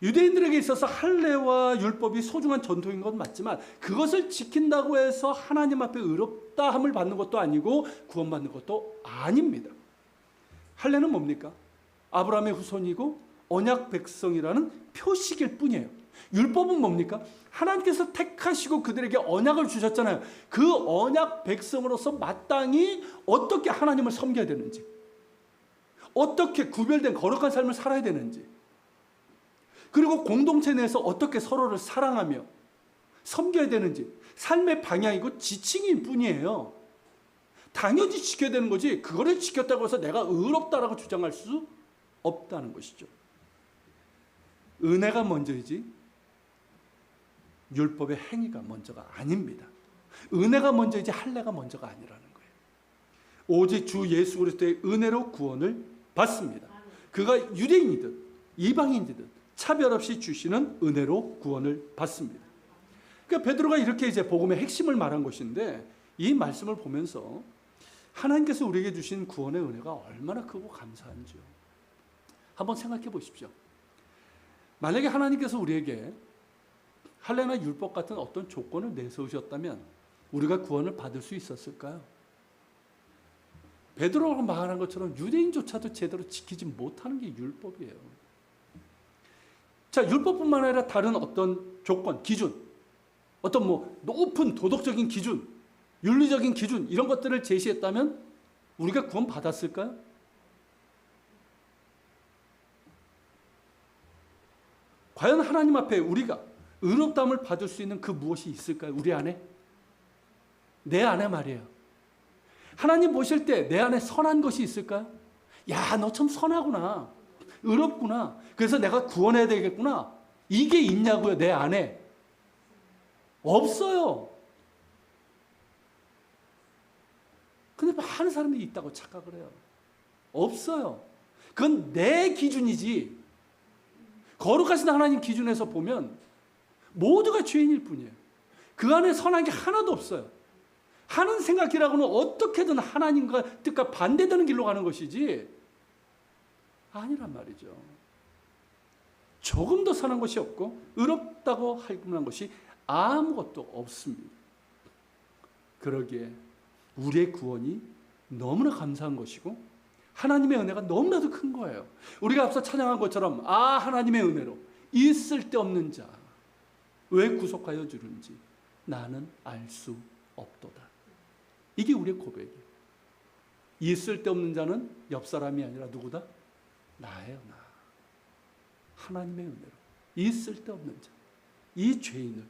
유대인들에게 있어서 할례와 율법이 소중한 전통인 건 맞지만 그것을 지킨다고 해서 하나님 앞에 의롭다함을 받는 것도 아니고 구원받는 것도 아닙니다. 할례는 뭡니까? 아브라함의 후손이고 언약 백성이라는 표식일 뿐이에요. 율법은 뭡니까? 하나님께서 택하시고 그들에게 언약을 주셨잖아요. 그 언약 백성으로서 마땅히 어떻게 하나님을 섬겨야 되는지, 어떻게 구별된 거룩한 삶을 살아야 되는지, 그리고 공동체 내에서 어떻게 서로를 사랑하며 섬겨야 되는지 삶의 방향이고 지침일 뿐이에요. 당연히 지켜야 되는 거지 그거를 지켰다고 해서 내가 의롭다라고 주장할 수 없다는 것이죠. 은혜가 먼저이지 율법의 행위가 먼저가 아닙니다. 은혜가 먼저이지 할례가 먼저가 아니라는 거예요. 오직 주 예수 그리스도의 은혜로 구원을 받습니다. 그가 유대인이든 이방인이든 차별 없이 주시는 은혜로 구원을 받습니다. 그러니까 베드로가 이렇게 이제 복음의 핵심을 말한 것인데 이 말씀을 보면서 하나님께서 우리에게 주신 구원의 은혜가 얼마나 크고 감사한지요. 한번 생각해 보십시오. 만약에 하나님께서 우리에게 할례나 율법 같은 어떤 조건을 내세우셨다면 우리가 구원을 받을 수 있었을까요? 베드로가 말한 것처럼 유대인조차도 제대로 지키지 못하는 게 율법이에요. 자, 율법뿐만 아니라 다른 어떤 조건, 기준, 어떤 높은 도덕적인 기준, 윤리적인 기준 이런 것들을 제시했다면 우리가 구원 받았을까요? 과연 하나님 앞에 우리가 의롭다함을 받을 수 있는 그 무엇이 있을까요? 우리 안에? 내 안에 말이에요. 하나님 보실 때 내 안에 선한 것이 있을까요? 야, 너 참 선하구나. 의롭구나. 그래서 내가 구원해야 되겠구나. 이게 있냐고요, 내 안에? 없어요. 근데 많은 사람들이 있다고 착각을 해요. 없어요. 그건 내 기준이지. 거룩하신 하나님 기준에서 보면 모두가 죄인일 뿐이에요. 그 안에 선한 게 하나도 없어요. 하는 생각이라고는 어떻게든 하나님과 뜻과 반대되는 길로 가는 것이지 아니란 말이죠. 조금 더 선한 것이 없고 의롭다고 할 만한 것이 아무것도 없습니다. 그러기에 우리의 구원이 너무나 감사한 것이고 하나님의 은혜가 너무나도 큰 거예요. 우리가 앞서 찬양한 것처럼 하나님의 은혜로 있을 데 없는 자 왜 구속하여 주는지 나는 알 수 없도다. 이게 우리의 고백이에요. 있을 데 없는 자는 옆 사람이 아니라 누구다? 나예요, 나. 하나님의 은혜로 있을 데 없는 자, 이 죄인을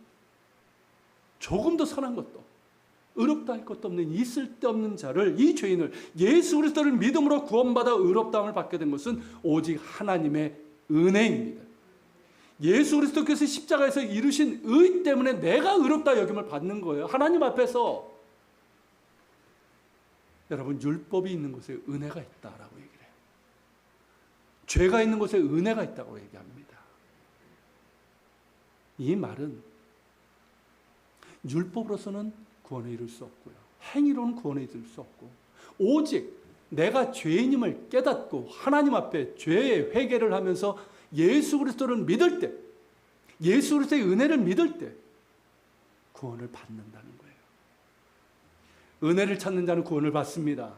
조금도 선한 것도 의롭다 할 것도 없는 있을 데 없는 자를, 이 죄인을 예수 그리스도를 믿음으로 구원받아 의롭다함을 받게 된 것은 오직 하나님의 은혜입니다. 예수 그리스도께서 십자가에서 이루신 의 때문에 내가 의롭다 여김을 받는 거예요. 하나님 앞에서. 여러분, 율법이 있는 곳에 은혜가 있다라고 얘기를 해요. 죄가 있는 곳에 은혜가 있다고 얘기합니다. 이 말은 율법으로서는 구원에 이룰 수 없고요, 행위로는 구원에 이룰 수 없고, 오직 내가 죄인임을 깨닫고 하나님 앞에 죄의 회개를 하면서 예수 그리스도를 믿을 때, 예수 그리스도의 은혜를 믿을 때 구원을 받는다는 거예요. 은혜를 찾는 자는 구원을 받습니다.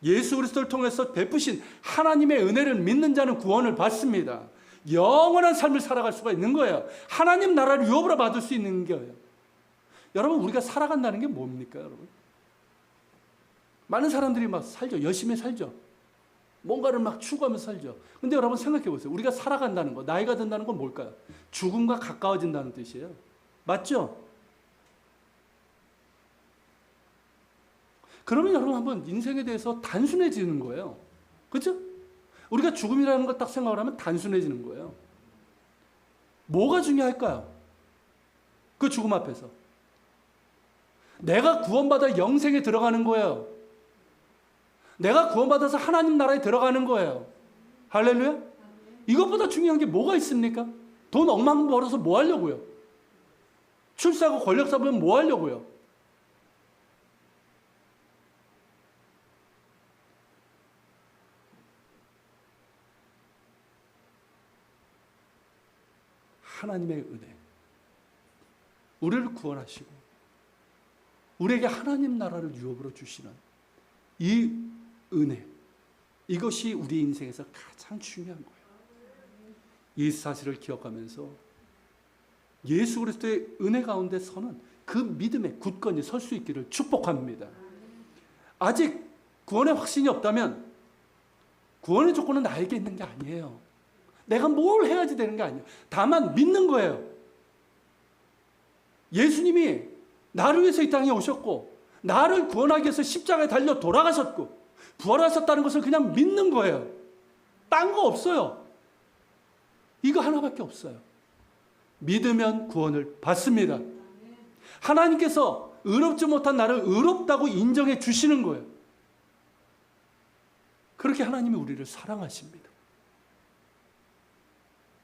예수 그리스도를 통해서 베푸신 하나님의 은혜를 믿는 자는 구원을 받습니다. 영원한 삶을 살아갈 수가 있는 거예요. 하나님 나라를 유업으로 받을 수 있는 거예요. 여러분, 우리가 살아간다는 게 뭡니까, 여러분? 많은 사람들이 막 살죠. 열심히 살죠. 뭔가를 막 추구하면서 살죠. 근데 여러분 생각해 보세요. 우리가 살아간다는 거, 나이가 든다는 건 뭘까요? 죽음과 가까워진다는 뜻이에요. 맞죠? 그러면 여러분 한번 인생에 대해서 단순해지는 거예요. 그렇죠? 우리가 죽음이라는 걸 딱 생각을 하면 단순해지는 거예요. 뭐가 중요할까요? 그 죽음 앞에서 내가 구원받아 영생에 들어가는 거예요. 내가 구원받아서 하나님 나라에 들어가는 거예요. 할렐루야? 이것보다 중요한 게 뭐가 있습니까? 돈 억만 벌어서 뭐 하려고요? 출세하고 권력 잡으면 뭐 하려고요? 하나님의 은혜, 우리를 구원하시고 우리에게 하나님 나라를 유업으로 주시는 이 은혜, 이것이 우리 인생에서 가장 중요한 거예요. 이 사실을 기억하면서 예수 그리스도의 은혜 가운데 서는 그 믿음의 굳건히 설 수 있기를 축복합니다. 아직 구원의 확신이 없다면 구원의 조건은 나에게 있는 게 아니에요. 내가 뭘 해야지 되는 게 아니에요. 다만 믿는 거예요. 예수님이 나를 위해서 이 땅에 오셨고 나를 구원하기 위해서 십자가에 달려 돌아가셨고 부활하셨다는 것을 그냥 믿는 거예요. 딴 거 없어요. 이거 하나밖에 없어요. 믿으면 구원을 받습니다. 하나님께서 의롭지 못한 나를 의롭다고 인정해 주시는 거예요. 그렇게 하나님이 우리를 사랑하십니다.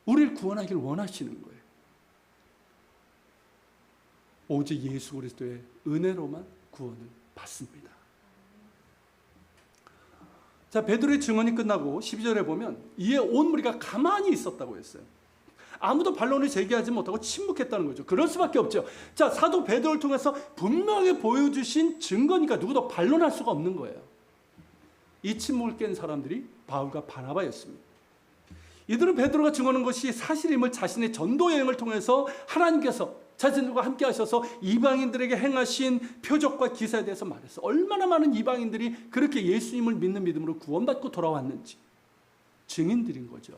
우리를 구원하기를 원하시는 거예요. 오직 예수 그리스도의 은혜로만 구원을 받습니다. 자, 베드로의 증언이 끝나고 12절에 보면 이에 온 무리가 가만히 있었다고 했어요. 아무도 반론을 제기하지 못하고 침묵했다는 거죠. 그럴 수밖에 없죠. 자, 사도 베드로를 통해서 분명하게 보여주신 증거니까 누구도 반론할 수가 없는 거예요. 이 침묵을 깬 사람들이 바울과 바나바였습니다. 이들은 베드로가 증언한 것이 사실임을 자신의 전도 여행을 통해서 하나님께서 자신들과 함께 하셔서 이방인들에게 행하신 표적과 기사에 대해서 말했어. 얼마나 많은 이방인들이 그렇게 예수님을 믿는 믿음으로 구원받고 돌아왔는지 증인들인 거죠.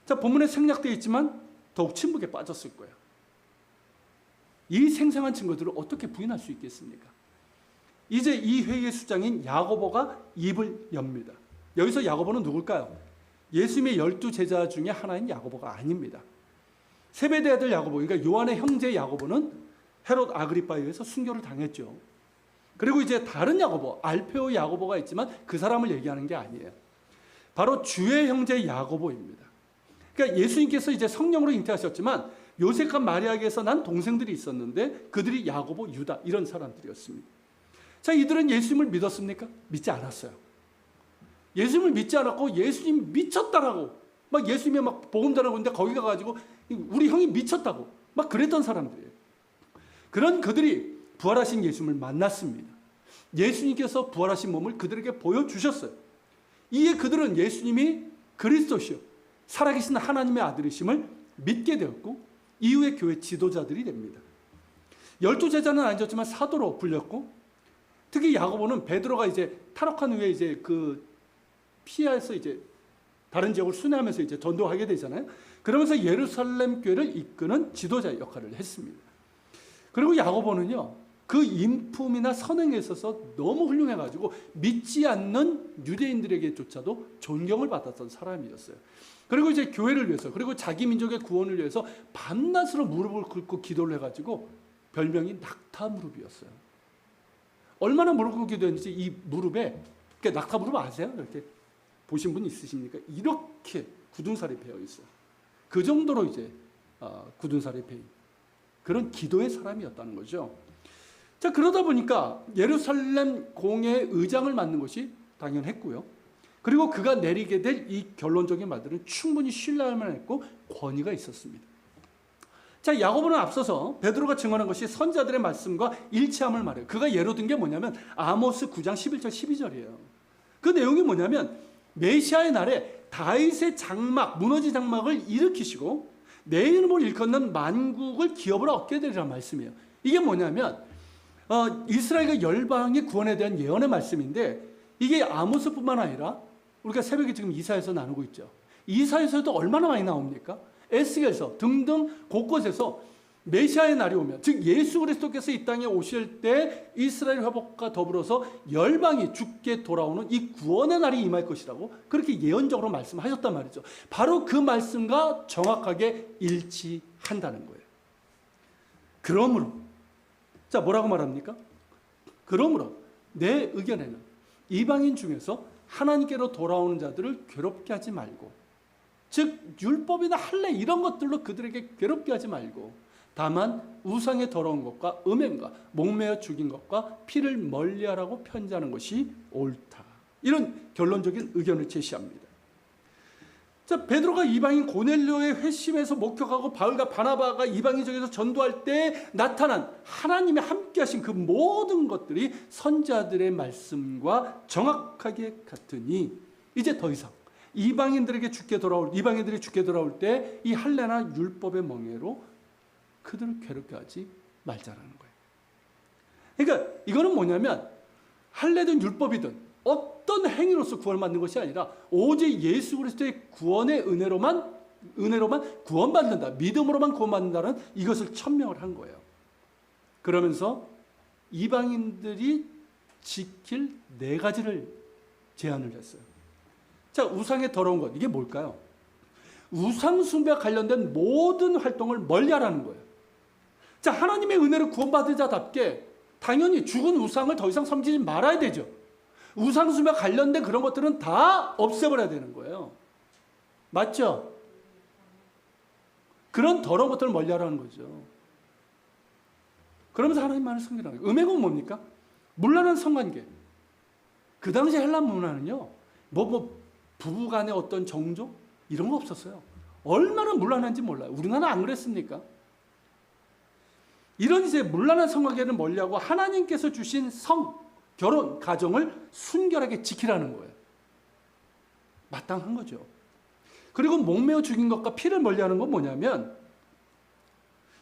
자, 본문에 생략되어 있지만 더욱 침묵에 빠졌을 거예요. 이 생생한 증거들을 어떻게 부인할 수 있겠습니까? 이제 이 회의의 수장인 야고보가 입을 엽니다. 여기서 야고보는 누굴까요? 예수님의 12제자 중에 하나인 야고보가 아닙니다. 세베대의 아들 야고보, 그러니까 요한의 형제 야고보는 헤롯 아그리파에 의해서 순교를 당했죠. 그리고 이제 다른 야고보, 알페오 야고보가 있지만 그 사람을 얘기하는 게 아니에요. 바로 주의 형제 야고보입니다. 그러니까 예수님께서 이제 성령으로 잉태하셨지만 요셉과 마리아에게서 난 동생들이 있었는데 그들이 야고보, 유다 이런 사람들이었습니다. 자, 이들은 예수님을 믿었습니까? 믿지 않았어요. 예수님을 믿지 않았고 예수님 미쳤다라고 막 예수님이 막 복음 전하고 있는데 거기 가가지고 우리 형이 미쳤다고 막 그랬던 사람들이에요. 그런 그들이 부활하신 예수님을 만났습니다. 예수님께서 부활하신 몸을 그들에게 보여주셨어요. 이에 그들은 예수님이 그리스도시요 살아계신 하나님의 아들이심을 믿게 되었고 이후에 교회 지도자들이 됩니다. 12제자는 아니었지만 사도로 불렸고, 특히 야고보는 베드로가 이제 탈옥한 후에 이제 그 피해서 이제 다른 지역을 순회하면서 이제 전도하게 되잖아요. 그러면서 예루살렘 교회를 이끄는 지도자의 역할을 했습니다. 그리고 야고보는요, 그 인품이나 선행에 있어서 너무 훌륭해가지고 믿지 않는 유대인들에게조차도 존경을 받았던 사람이었어요. 그리고 이제 교회를 위해서, 그리고 자기 민족의 구원을 위해서 밤낮으로 무릎을 꿇고 기도를 해가지고 별명이 낙타 무릎이었어요. 얼마나 무릎 꿇고 기도했는지 이 무릎에, 그러니까 낙타 무릎 아세요? 이렇게 보신 분 있으십니까? 이렇게 굳은 살이 배어 있어요. 그 정도로 이제 굳은 살이 배인 그런 기도의 사람이었다는 거죠. 자, 그러다 보니까 예루살렘 공회 의장을 맡는 것이 당연했고요. 그리고 그가 내리게 될 이 결론적인 말들은 충분히 신뢰할 만했고 권위가 있었습니다. 자, 야고보는 앞서서 베드로가 증언한 것이 선자들의 말씀과 일치함을 말해요. 그가 예로 든 게 뭐냐면 아모스 9장 11절 12절이에요. 그 내용이 뭐냐면 메시아의 날에 다윗의 장막, 무너진 장막을 일으키시고 내 이름을 일컫는 만국을 기업으로 얻게 되리라는 말씀이에요. 이게 뭐냐면 이스라엘과 열방의 구원에 대한 예언의 말씀인데, 이게 아모스뿐만 아니라 우리가 새벽에 지금 이사야서 나누고 있죠. 이사야서도 얼마나 많이 나옵니까? 에스겔서 등등 곳곳에서 메시아의 날이 오면, 즉 예수 그리스도께서 이 땅에 오실 때 이스라엘 회복과 더불어서 열방이 죽게 돌아오는 이 구원의 날이 임할 것이라고 그렇게 예언적으로 말씀하셨단 말이죠. 바로 그 말씀과 정확하게 일치한다는 거예요. 그러므로 자, 뭐라고 말합니까? 그러므로 내 의견에는 이방인 중에서 하나님께로 돌아오는 자들을 괴롭게 하지 말고, 즉 율법이나 할례 이런 것들로 그들에게 괴롭게 하지 말고, 다만 우상의 더러운 것과 음행과 목매어 죽인 것과 피를 멀리하라고 편지하는 것이 옳다. 이런 결론적인 의견을 제시합니다. 자, 베드로가 이방인 고넬료의 회심에서 목격하고 바울과 바나바가 이방인 중에서 전도할 때 나타난 하나님이 함께하신 그 모든 것들이 선자들의 말씀과 정확하게 같으니 이제 더 이상 이방인들이 죽게 돌아올 때 이 할례나 율법의 멍에로 그들을 괴롭게 하지 말자라는 거예요. 그러니까 이거는 뭐냐면 할례든 율법이든 어떤 행위로서 구원받는 것이 아니라 오직 예수 그리스도의 구원의 은혜로만 구원받는다, 믿음으로만 구원받는다는 이것을 천명을 한 거예요. 그러면서 이방인들이 지킬 4가지를 제안을 했어요. 자, 우상의 더러운 것, 이게 뭘까요? 우상 숭배와 관련된 모든 활동을 멀리하라는 거예요. 자, 하나님의 은혜로 구원받은 자답게 당연히 죽은 우상을 더 이상 섬기지 말아야 되죠. 우상 숭배와 관련된 그런 것들은 다 없애버려야 되는 거예요. 맞죠? 그런 더러운 것들을 멀리하라는 거죠. 그러면서 하나님만을 섬기라는 거예요. 음행은 뭡니까? 문란한 성관계. 그 당시 헬라 문화는요, 부부 간의 어떤 정조 이런 거 없었어요. 얼마나 문란한지 몰라요. 우리나라 안 그랬습니까? 이런 이제 문란한 성관계를 멀리하고 하나님께서 주신 결혼, 가정을 순결하게 지키라는 거예요. 마땅한 거죠. 그리고 목매어 죽인 것과 피를 멀리하는 건 뭐냐면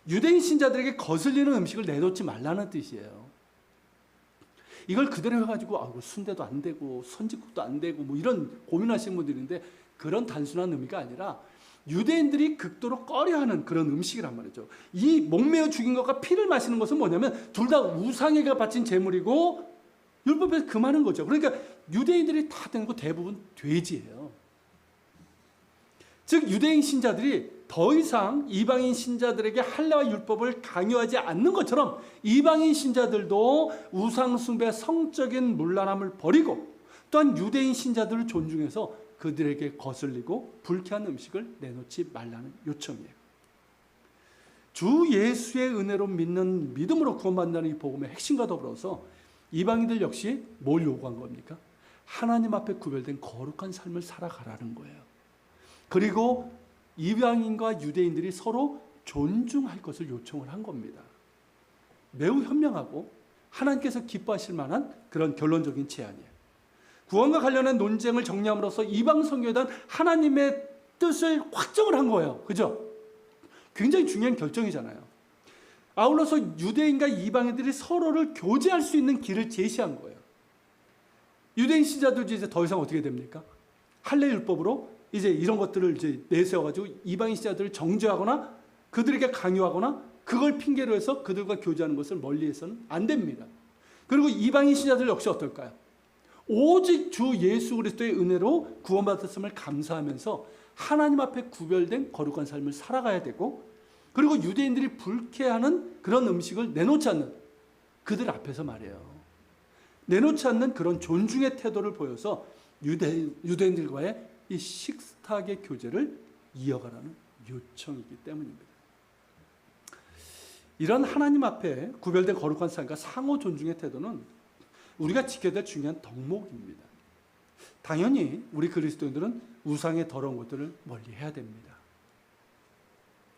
유대인 신자들에게 거슬리는 음식을 내놓지 말라는 뜻이에요. 이걸 그대로 해가지고 순대도 안 되고 선지국도 안 되고 뭐 이런 고민하시는 분들인데, 그런 단순한 의미가 아니라 유대인들이 극도로 꺼려하는 그런 음식이란 말이죠. 이 목매어 죽인 것과 피를 마시는 것은 뭐냐면 둘 다 우상에게 바친 제물이고 율법에서 금하는 거죠. 그러니까 유대인들이 다 되는 거 대부분 돼지예요. 즉 유대인 신자들이 더 이상 이방인 신자들에게 할례와 율법을 강요하지 않는 것처럼 이방인 신자들도 우상 숭배 성적인 문란함을 버리고 또한 유대인 신자들을 존중해서 그들에게 거슬리고 불쾌한 음식을 내놓지 말라는 요청이에요. 주 예수의 은혜로 믿는 믿음으로 구원받는다는 이 복음의 핵심과 더불어서 이방인들 역시 뭘 요구한 겁니까? 하나님 앞에 구별된 거룩한 삶을 살아가라는 거예요. 그리고 이방인과 유대인들이 서로 존중할 것을 요청을 한 겁니다. 매우 현명하고 하나님께서 기뻐하실 만한 그런 결론적인 제안이에요. 구원과 관련한 논쟁을 정리함으로써 이방 선교에 대한 하나님의 뜻을 확정을 한 거예요. 그죠? 굉장히 중요한 결정이잖아요. 아울러서 유대인과 이방인들이 서로를 교제할 수 있는 길을 제시한 거예요. 유대인 신자들도 이제 더 이상 어떻게 됩니까? 할례 율법으로 이제 이런 것들을 이제 내세워가지고 이방인 신자들을 정죄하거나 그들에게 강요하거나 그걸 핑계로 해서 그들과 교제하는 것을 멀리해서는 안 됩니다. 그리고 이방인 신자들 역시 어떨까요? 오직 주 예수 그리스도의 은혜로 구원받았음을 감사하면서 하나님 앞에 구별된 거룩한 삶을 살아가야 되고, 그리고 유대인들이 불쾌하는 그런 음식을 내놓지 않는, 그들 앞에서 말이에요, 내놓지 않는 그런 존중의 태도를 보여서 유대인들과의 이 식탁의 교제를 이어가라는 요청이기 때문입니다. 이런 하나님 앞에 구별된 거룩한 삶과 상호 존중의 태도는 우리가 지켜야 될 중요한 덕목입니다. 당연히 우리 그리스도인들은 우상의 더러운 것들을 멀리해야 됩니다.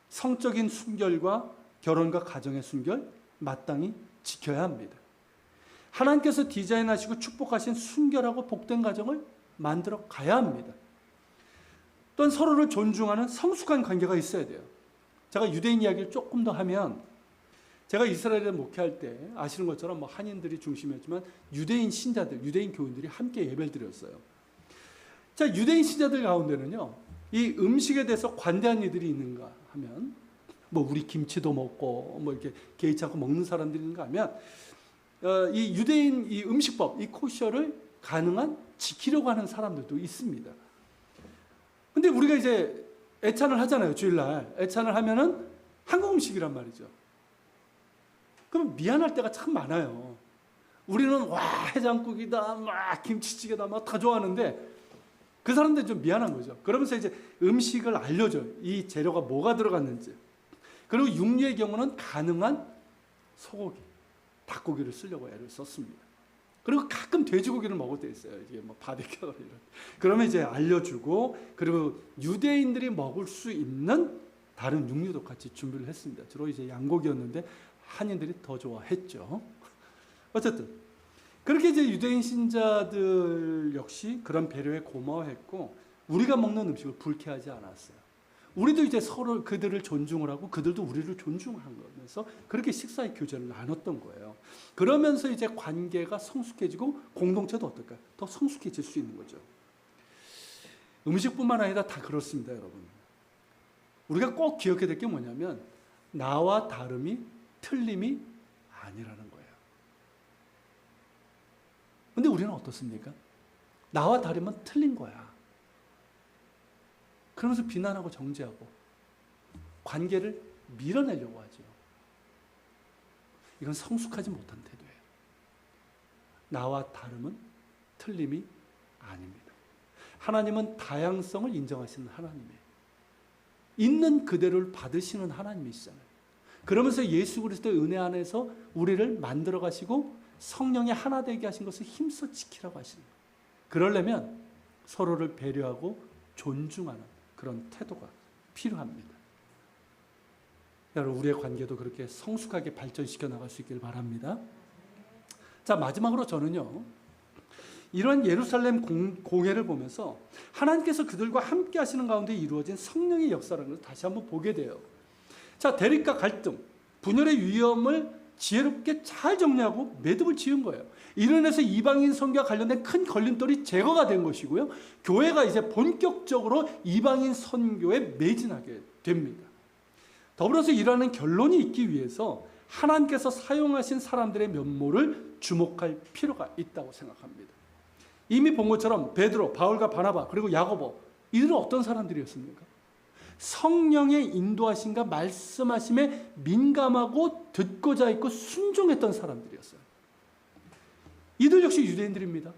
성적인 순결과 결혼과 가정의 순결 마땅히 지켜야 합니다. 하나님께서 디자인하시고 축복하신 순결하고 복된 가정을 만들어 가야 합니다. 또한 서로를 존중하는 성숙한 관계가 있어야 돼요. 제가 유대인 이야기를 조금 더 하면, 제가 이스라엘에 목회할 때 아시는 것처럼 뭐 한인들이 중심이었지만 유대인 신자들, 유대인 교인들이 함께 예배를 드렸어요. 자, 유대인 신자들 가운데는요, 이 음식에 대해서 관대한 이들이 있는가 하면, 뭐 우리 김치도 먹고 뭐 이렇게 개의치 않고 먹는 사람들이 있는가 하면, 이 유대인 이 음식법, 이 코셔를 가능한 지키려고 하는 사람들도 있습니다. 근데 우리가 이제 애찬을 하잖아요. 주일날 애찬을 하면은 한국 음식이란 말이죠. 그럼 미안할 때가 참 많아요. 우리는 와 해장국이다, 막 김치찌개다, 막 다 좋아하는데 그 사람들은 좀 미안한 거죠. 그러면서 이제 음식을 알려줘요. 이 재료가 뭐가 들어갔는지. 그리고 육류의 경우는 가능한 소고기, 닭고기를 쓰려고 애를 썼습니다. 그리고 가끔 돼지고기를 먹을 때 있어요. 이게 뭐 바비큐 이런. 그러면 이제 알려주고, 그리고 유대인들이 먹을 수 있는 다른 육류도 같이 준비를 했습니다. 주로 이제 양고기였는데 한인들이 더 좋아했죠. 어쨌든 그렇게 이제 유대인 신자들 역시 그런 배려에 고마워했고, 우리가 먹는 음식을 불쾌하지 않았어요. 우리도 이제 서로 그들을 존중을 하고 그들도 우리를 존중한 거면서 그렇게 식사의 교제를 나눴던 거예요. 그러면서 이제 관계가 성숙해지고 공동체도 어떨까요? 더 성숙해질 수 있는 거죠. 음식뿐만 아니라 다 그렇습니다, 여러분. 우리가 꼭 기억해야 될 게 뭐냐면 나와 다름이 틀림이 아니라는 거예요. 근데 우리는 어떻습니까? 나와 다르면 틀린 거야. 그러면서 비난하고 정죄하고 관계를 밀어내려고 하죠. 이건 성숙하지 못한 태도예요. 나와 다름은 틀림이 아닙니다. 하나님은 다양성을 인정하시는 하나님이에요. 있는 그대로를 받으시는 하나님이시잖아요. 그러면서 예수 그리스도의 은혜 안에서 우리를 만들어 가시고 성령의 하나 되게 하신 것을 힘써 지키라고 하시는 거예요. 그러려면 서로를 배려하고 존중하는 그런 태도가 필요합니다. 여러분, 우리의 관계도 그렇게 성숙하게 발전시켜 나갈 수 있길 바랍니다. 자, 마지막으로 저는요, 이런 예루살렘 공회를 보면서 하나님께서 그들과 함께 하시는 가운데 이루어진 성령의 역사라는 것을 다시 한번 보게 돼요. 자, 대립과 갈등, 분열의 위험을 지혜롭게 잘 정리하고 매듭을 지은 거예요. 이로 인해서 이방인 선교와 관련된 큰 걸림돌이 제거가 된 것이고요. 교회가 이제 본격적으로 이방인 선교에 매진하게 됩니다. 더불어서 이러한 결론이 있기 위해서 하나님께서 사용하신 사람들의 면모를 주목할 필요가 있다고 생각합니다. 이미 본 것처럼 베드로, 바울과 바나바, 그리고 야고보, 이들은 어떤 사람들이었습니까? 성령의 인도하심과 말씀하심에 민감하고 듣고자 했고 순종했던 사람들이었어요. 이들 역시 유대인들입니다.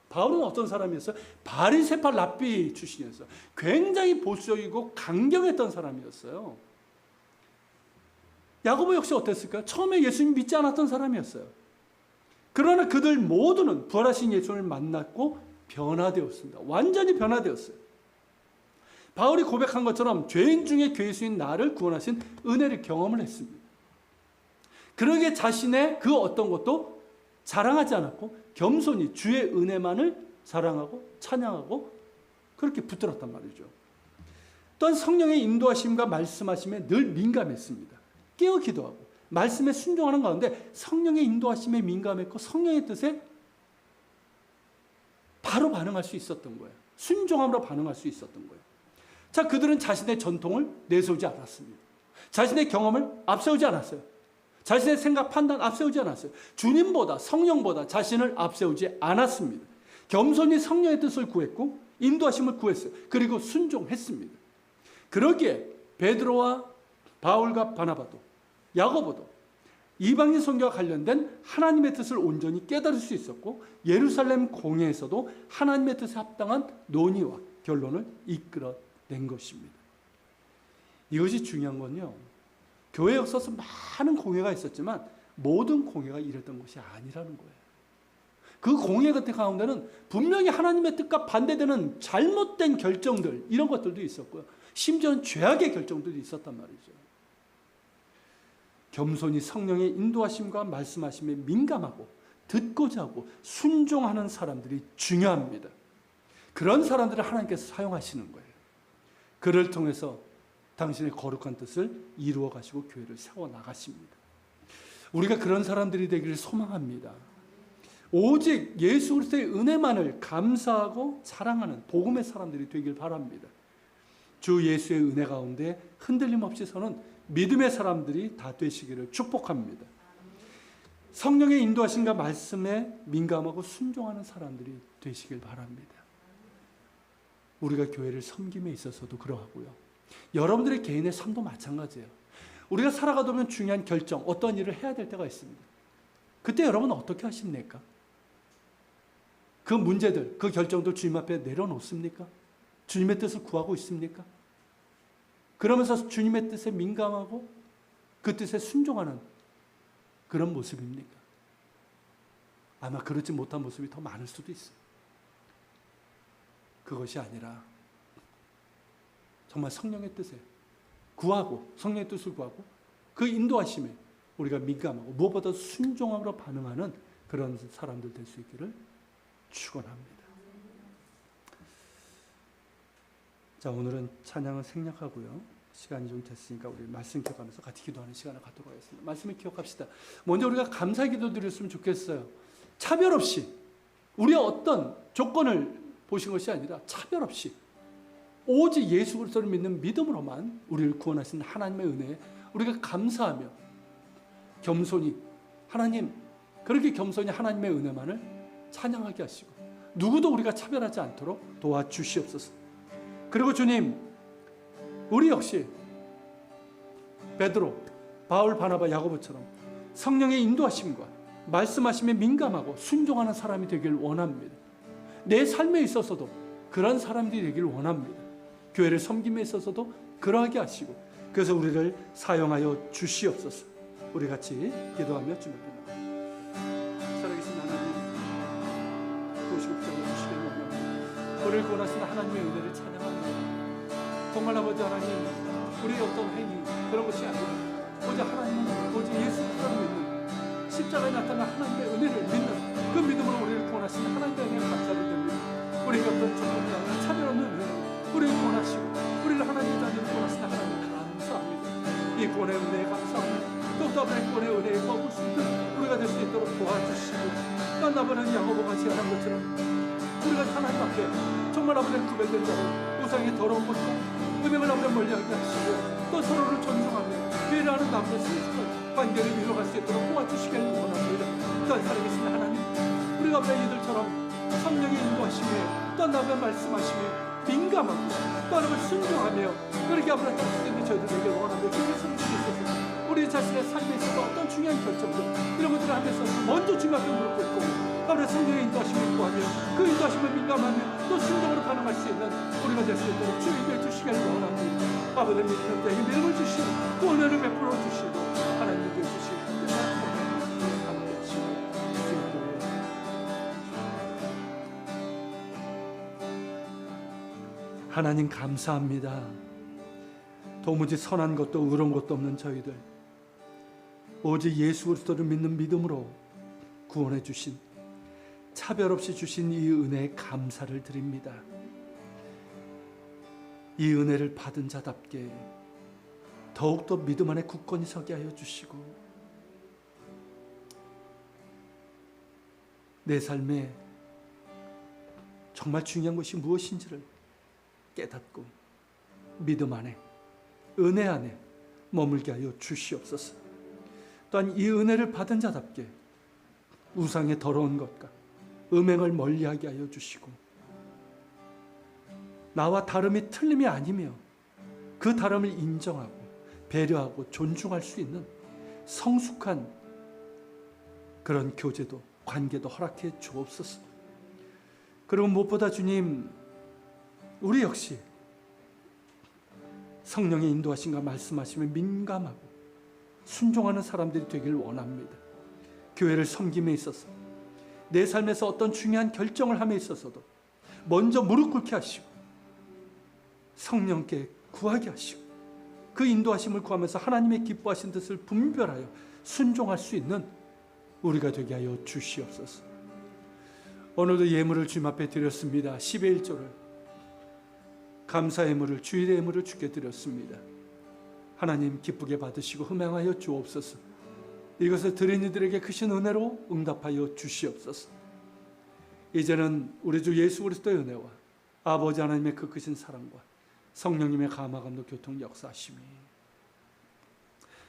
바울은 어떤 사람이었어요? 바리새파 랍비 출신이었어요. 굉장히 보수적이고 강경했던 사람이었어요. 야고보 역시 어땠을까요? 처음에 예수님 믿지 않았던 사람이었어요. 그러나 그들 모두는 부활하신 예수님을 만났고 변화되었습니다. 완전히 변화되었어요. 바울이 고백한 것처럼 죄인 중에 괴수인 나를 구원하신 은혜를 경험을 했습니다. 그러기에 자신의 그 어떤 것도 자랑하지 않았고 겸손히 주의 은혜만을 자랑하고 찬양하고 그렇게 붙들었단 말이죠. 또한 성령의 인도하심과 말씀하심에 늘 민감했습니다. 깨어 기도하고 말씀에 순종하는 가운데 성령의 인도하심에 민감했고 성령의 뜻에 바로 반응할 수 있었던 거예요. 순종함으로 반응할 수 있었던 거예요. 자, 그들은 자신의 전통을 내세우지 않았습니다. 자신의 경험을 앞세우지 않았어요. 자신의 생각, 판단 앞세우지 않았어요. 주님보다 성령보다 자신을 앞세우지 않았습니다. 겸손히 성령의 뜻을 구했고 인도하심을 구했어요. 그리고 순종했습니다. 그러기에 베드로와 바울과 바나바도 야고보도 이방인 선교와 관련된 하나님의 뜻을 온전히 깨달을 수 있었고 예루살렘 공회에서도 하나님의 뜻에 합당한 논의와 결론을 이끌어낸 것입니다. 이것이 중요한 건요, 교회 역사에서 많은 공회가 있었지만 모든 공회가 이랬던 것이 아니라는 거예요. 그 공회 같은 가운데는 분명히 하나님의 뜻과 반대되는 잘못된 결정들, 이런 것들도 있었고요, 심지어는 죄악의 결정들도 있었단 말이죠. 겸손히 성령의 인도하심과 말씀하심에 민감하고 듣고자 하고 순종하는 사람들이 중요합니다. 그런 사람들을 하나님께서 사용하시는 거예요. 그를 통해서 당신의 거룩한 뜻을 이루어 가시고 교회를 세워나가십니다. 우리가 그런 사람들이 되기를 소망합니다. 오직 예수 그리스도의 은혜만을 감사하고 자랑하는 복음의 사람들이 되길 바랍니다. 주 예수의 은혜 가운데 흔들림 없이 서는 믿음의 사람들이 다 되시기를 축복합니다. 성령의 인도하심과 말씀에 민감하고 순종하는 사람들이 되시길 바랍니다. 우리가 교회를 섬김에 있어서도 그러하고요, 여러분들의 개인의 삶도 마찬가지예요. 우리가 살아가다 보면 중요한 결정, 어떤 일을 해야 될 때가 있습니다. 그때 여러분은 어떻게 하십니까? 그 문제들, 그 결정들 주님 앞에 내려놓습니까? 주님의 뜻을 구하고 있습니까? 그러면서 주님의 뜻에 민감하고 그 뜻에 순종하는 그런 모습입니까? 아마 그렇지 못한 모습이 더 많을 수도 있어요. 그것이 아니라 정말 성령의 뜻에 구하고, 성령의 뜻을 구하고 그 인도하심에 우리가 민감하고 무엇보다 순종함으로 반응하는 그런 사람들 될 수 있기를 축원합니다. 자, 오늘은 찬양을 생략하고요, 시간이 좀 됐으니까 우리 말씀 기억하면서 같이 기도하는 시간을 갖도록 하겠습니다. 말씀을 기억합시다. 먼저 우리가 감사 기도 드렸으면 좋겠어요. 차별 없이, 우리의 어떤 조건을 보신 것이 아니라 차별 없이 오직 예수 그리스도를 믿는 믿음으로만 우리를 구원하신 하나님의 은혜에 우리가 감사하며 겸손히, 하나님, 그렇게 겸손히 하나님의 은혜만을 찬양하게 하시고 누구도 우리가 차별하지 않도록 도와주시옵소서. 그리고 주님, 우리 역시 베드로, 바울, 바나바, 야고보처럼 성령의 인도하심과 말씀하심에 민감하고 순종하는 사람이 되길 원합니다. 내 삶에 있어서도 그런 사람들이 되길 원합니다. 교회를 섬김에 있어서도 그러하게 하시고, 그래서 우리를 사용하여 주시옵소서. 우리 같이 기도하며 주님 앞에 나갑니다. 살아계신 하나님, 도시고 붙잡아 주시길 원합니다. 우리를 구원하신 하나님의 은혜를 찬양합니다. 정말 아버지 하나님, 우리의 어떤 행위, 그런 것이 아니라 오직 하나님은, 오직 예수 그리스도를 믿는, 십자가에 나타난 하나님의 은혜를 믿는 그 믿음으로 우리를 구원하신 하나님의 은혜에 감사드립니다. 우리에게 어떤 조건이 아니라 차별 없는 은혜로 우리를 구원하시고 우리를 하나님의 자녀로 구원하신 하나님 감사합니다. 이 구원의 은혜에 감사합니다. 더욱더 아버지 구원의 은혜에 머물 수 있는 우리가 될 수 있도록 도와주시고, 떠나버린 야고보가 제안한 것처럼 우리가 하나님 앞에 정말 아버지 구별된 자로 우상의 더러운 것과 음행을 아버지 멀리하게 하시고 또 서로를 존중하며 회개하는 남자 스스로 관계를 이루어갈 수 있도록 도와주시길 원합니다. 또한 살아계신 하나님, 우리가 아버지 이들처럼 성령의 인도하심에 떠나며 말씀하시며 민감하고 떠나며 순종하며 그렇게 아버지 할수 있는 저희들에게 원합니다. 주님 성취하소서. 우리 자신의 삶에 있어서 어떤 중요한 결정들, 이런 것들을 하면서 먼저 주님 앞에 무릎 꿇고 아버지 성령의 인도하심을 구하며 그 인도하심을 민감하며 또 순종으로 반응할 수 있는 우리가 될 수 있도록 주님께 주시길 원합니다. 아버지 믿는 자에게 믿음을 주시고 또 은혜를 베풀어 주시고 하나님께 주시고 하나님 감사합니다. 도무지 선한 것도 의로운 것도 없는 저희들, 오직 예수 그리스도를 믿는 믿음으로 구원해 주신, 차별 없이 주신 이 은혜에 감사를 드립니다. 이 은혜를 받은 자답게 더욱더 믿음 안에 굳건히 서게 하여 주시고, 내 삶에 정말 중요한 것이 무엇인지를 깨닫고 믿음 안에, 은혜 안에 머물게 하여 주시옵소서. 또한 이 은혜를 받은 자답게 우상의 더러운 것과 음행을 멀리하게 하여 주시고, 나와 다름이 틀림이 아니며 그 다름을 인정하고 배려하고 존중할 수 있는 성숙한 그런 교제도 관계도 허락해 주옵소서. 그리고 무엇보다 주님, 우리 역시 성령의 인도하심과 말씀하심에 민감하고 순종하는 사람들이 되길 원합니다. 교회를 섬김에 있어서, 내 삶에서 어떤 중요한 결정을 함에 있어서도 먼저 무릎 꿇게 하시고 성령께 구하게 하시고 그 인도하심을 구하면서 하나님의 기뻐하신 뜻을 분별하여 순종할 수 있는 우리가 되게 하여 주시옵소서. 오늘도 예물을 주님 앞에 드렸습니다. 10의 1조를, 감사의 예물을, 주일의 예물을 주께 드렸습니다. 하나님 기쁘게 받으시고 흠양하여 주옵소서. 이것을 드린 이들에게 크신 은혜로 응답하여 주시옵소서. 이제는 우리 주 예수 그리스도의 은혜와 아버지 하나님의 그 크신 사랑과 성령님의 감화감도 교통 역사하심이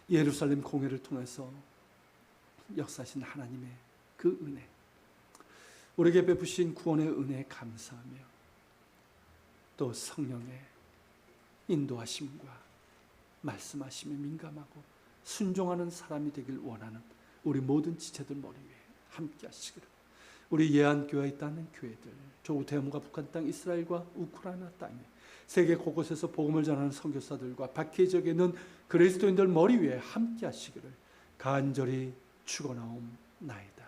예루살렘 공회를 통해서 역사하신 하나님의 그 은혜, 우리에게 베푸신 구원의 은혜에 감사하며 또 성령의 인도하심과 말씀하심에 민감하고 순종하는 사람이 되길 원하는 우리 모든 지체들 머리 위에 함께 하시기를. 우리 예안교회에 있다는 교회들, 조국 대만과 북한 땅, 이스라엘과 우크라이나 땅에 세계 곳곳에서 복음을 전하는 선교사들과 박해 지역에 있는 그리스도인들 머리 위에 함께 하시기를 간절히 축원하옵나이다.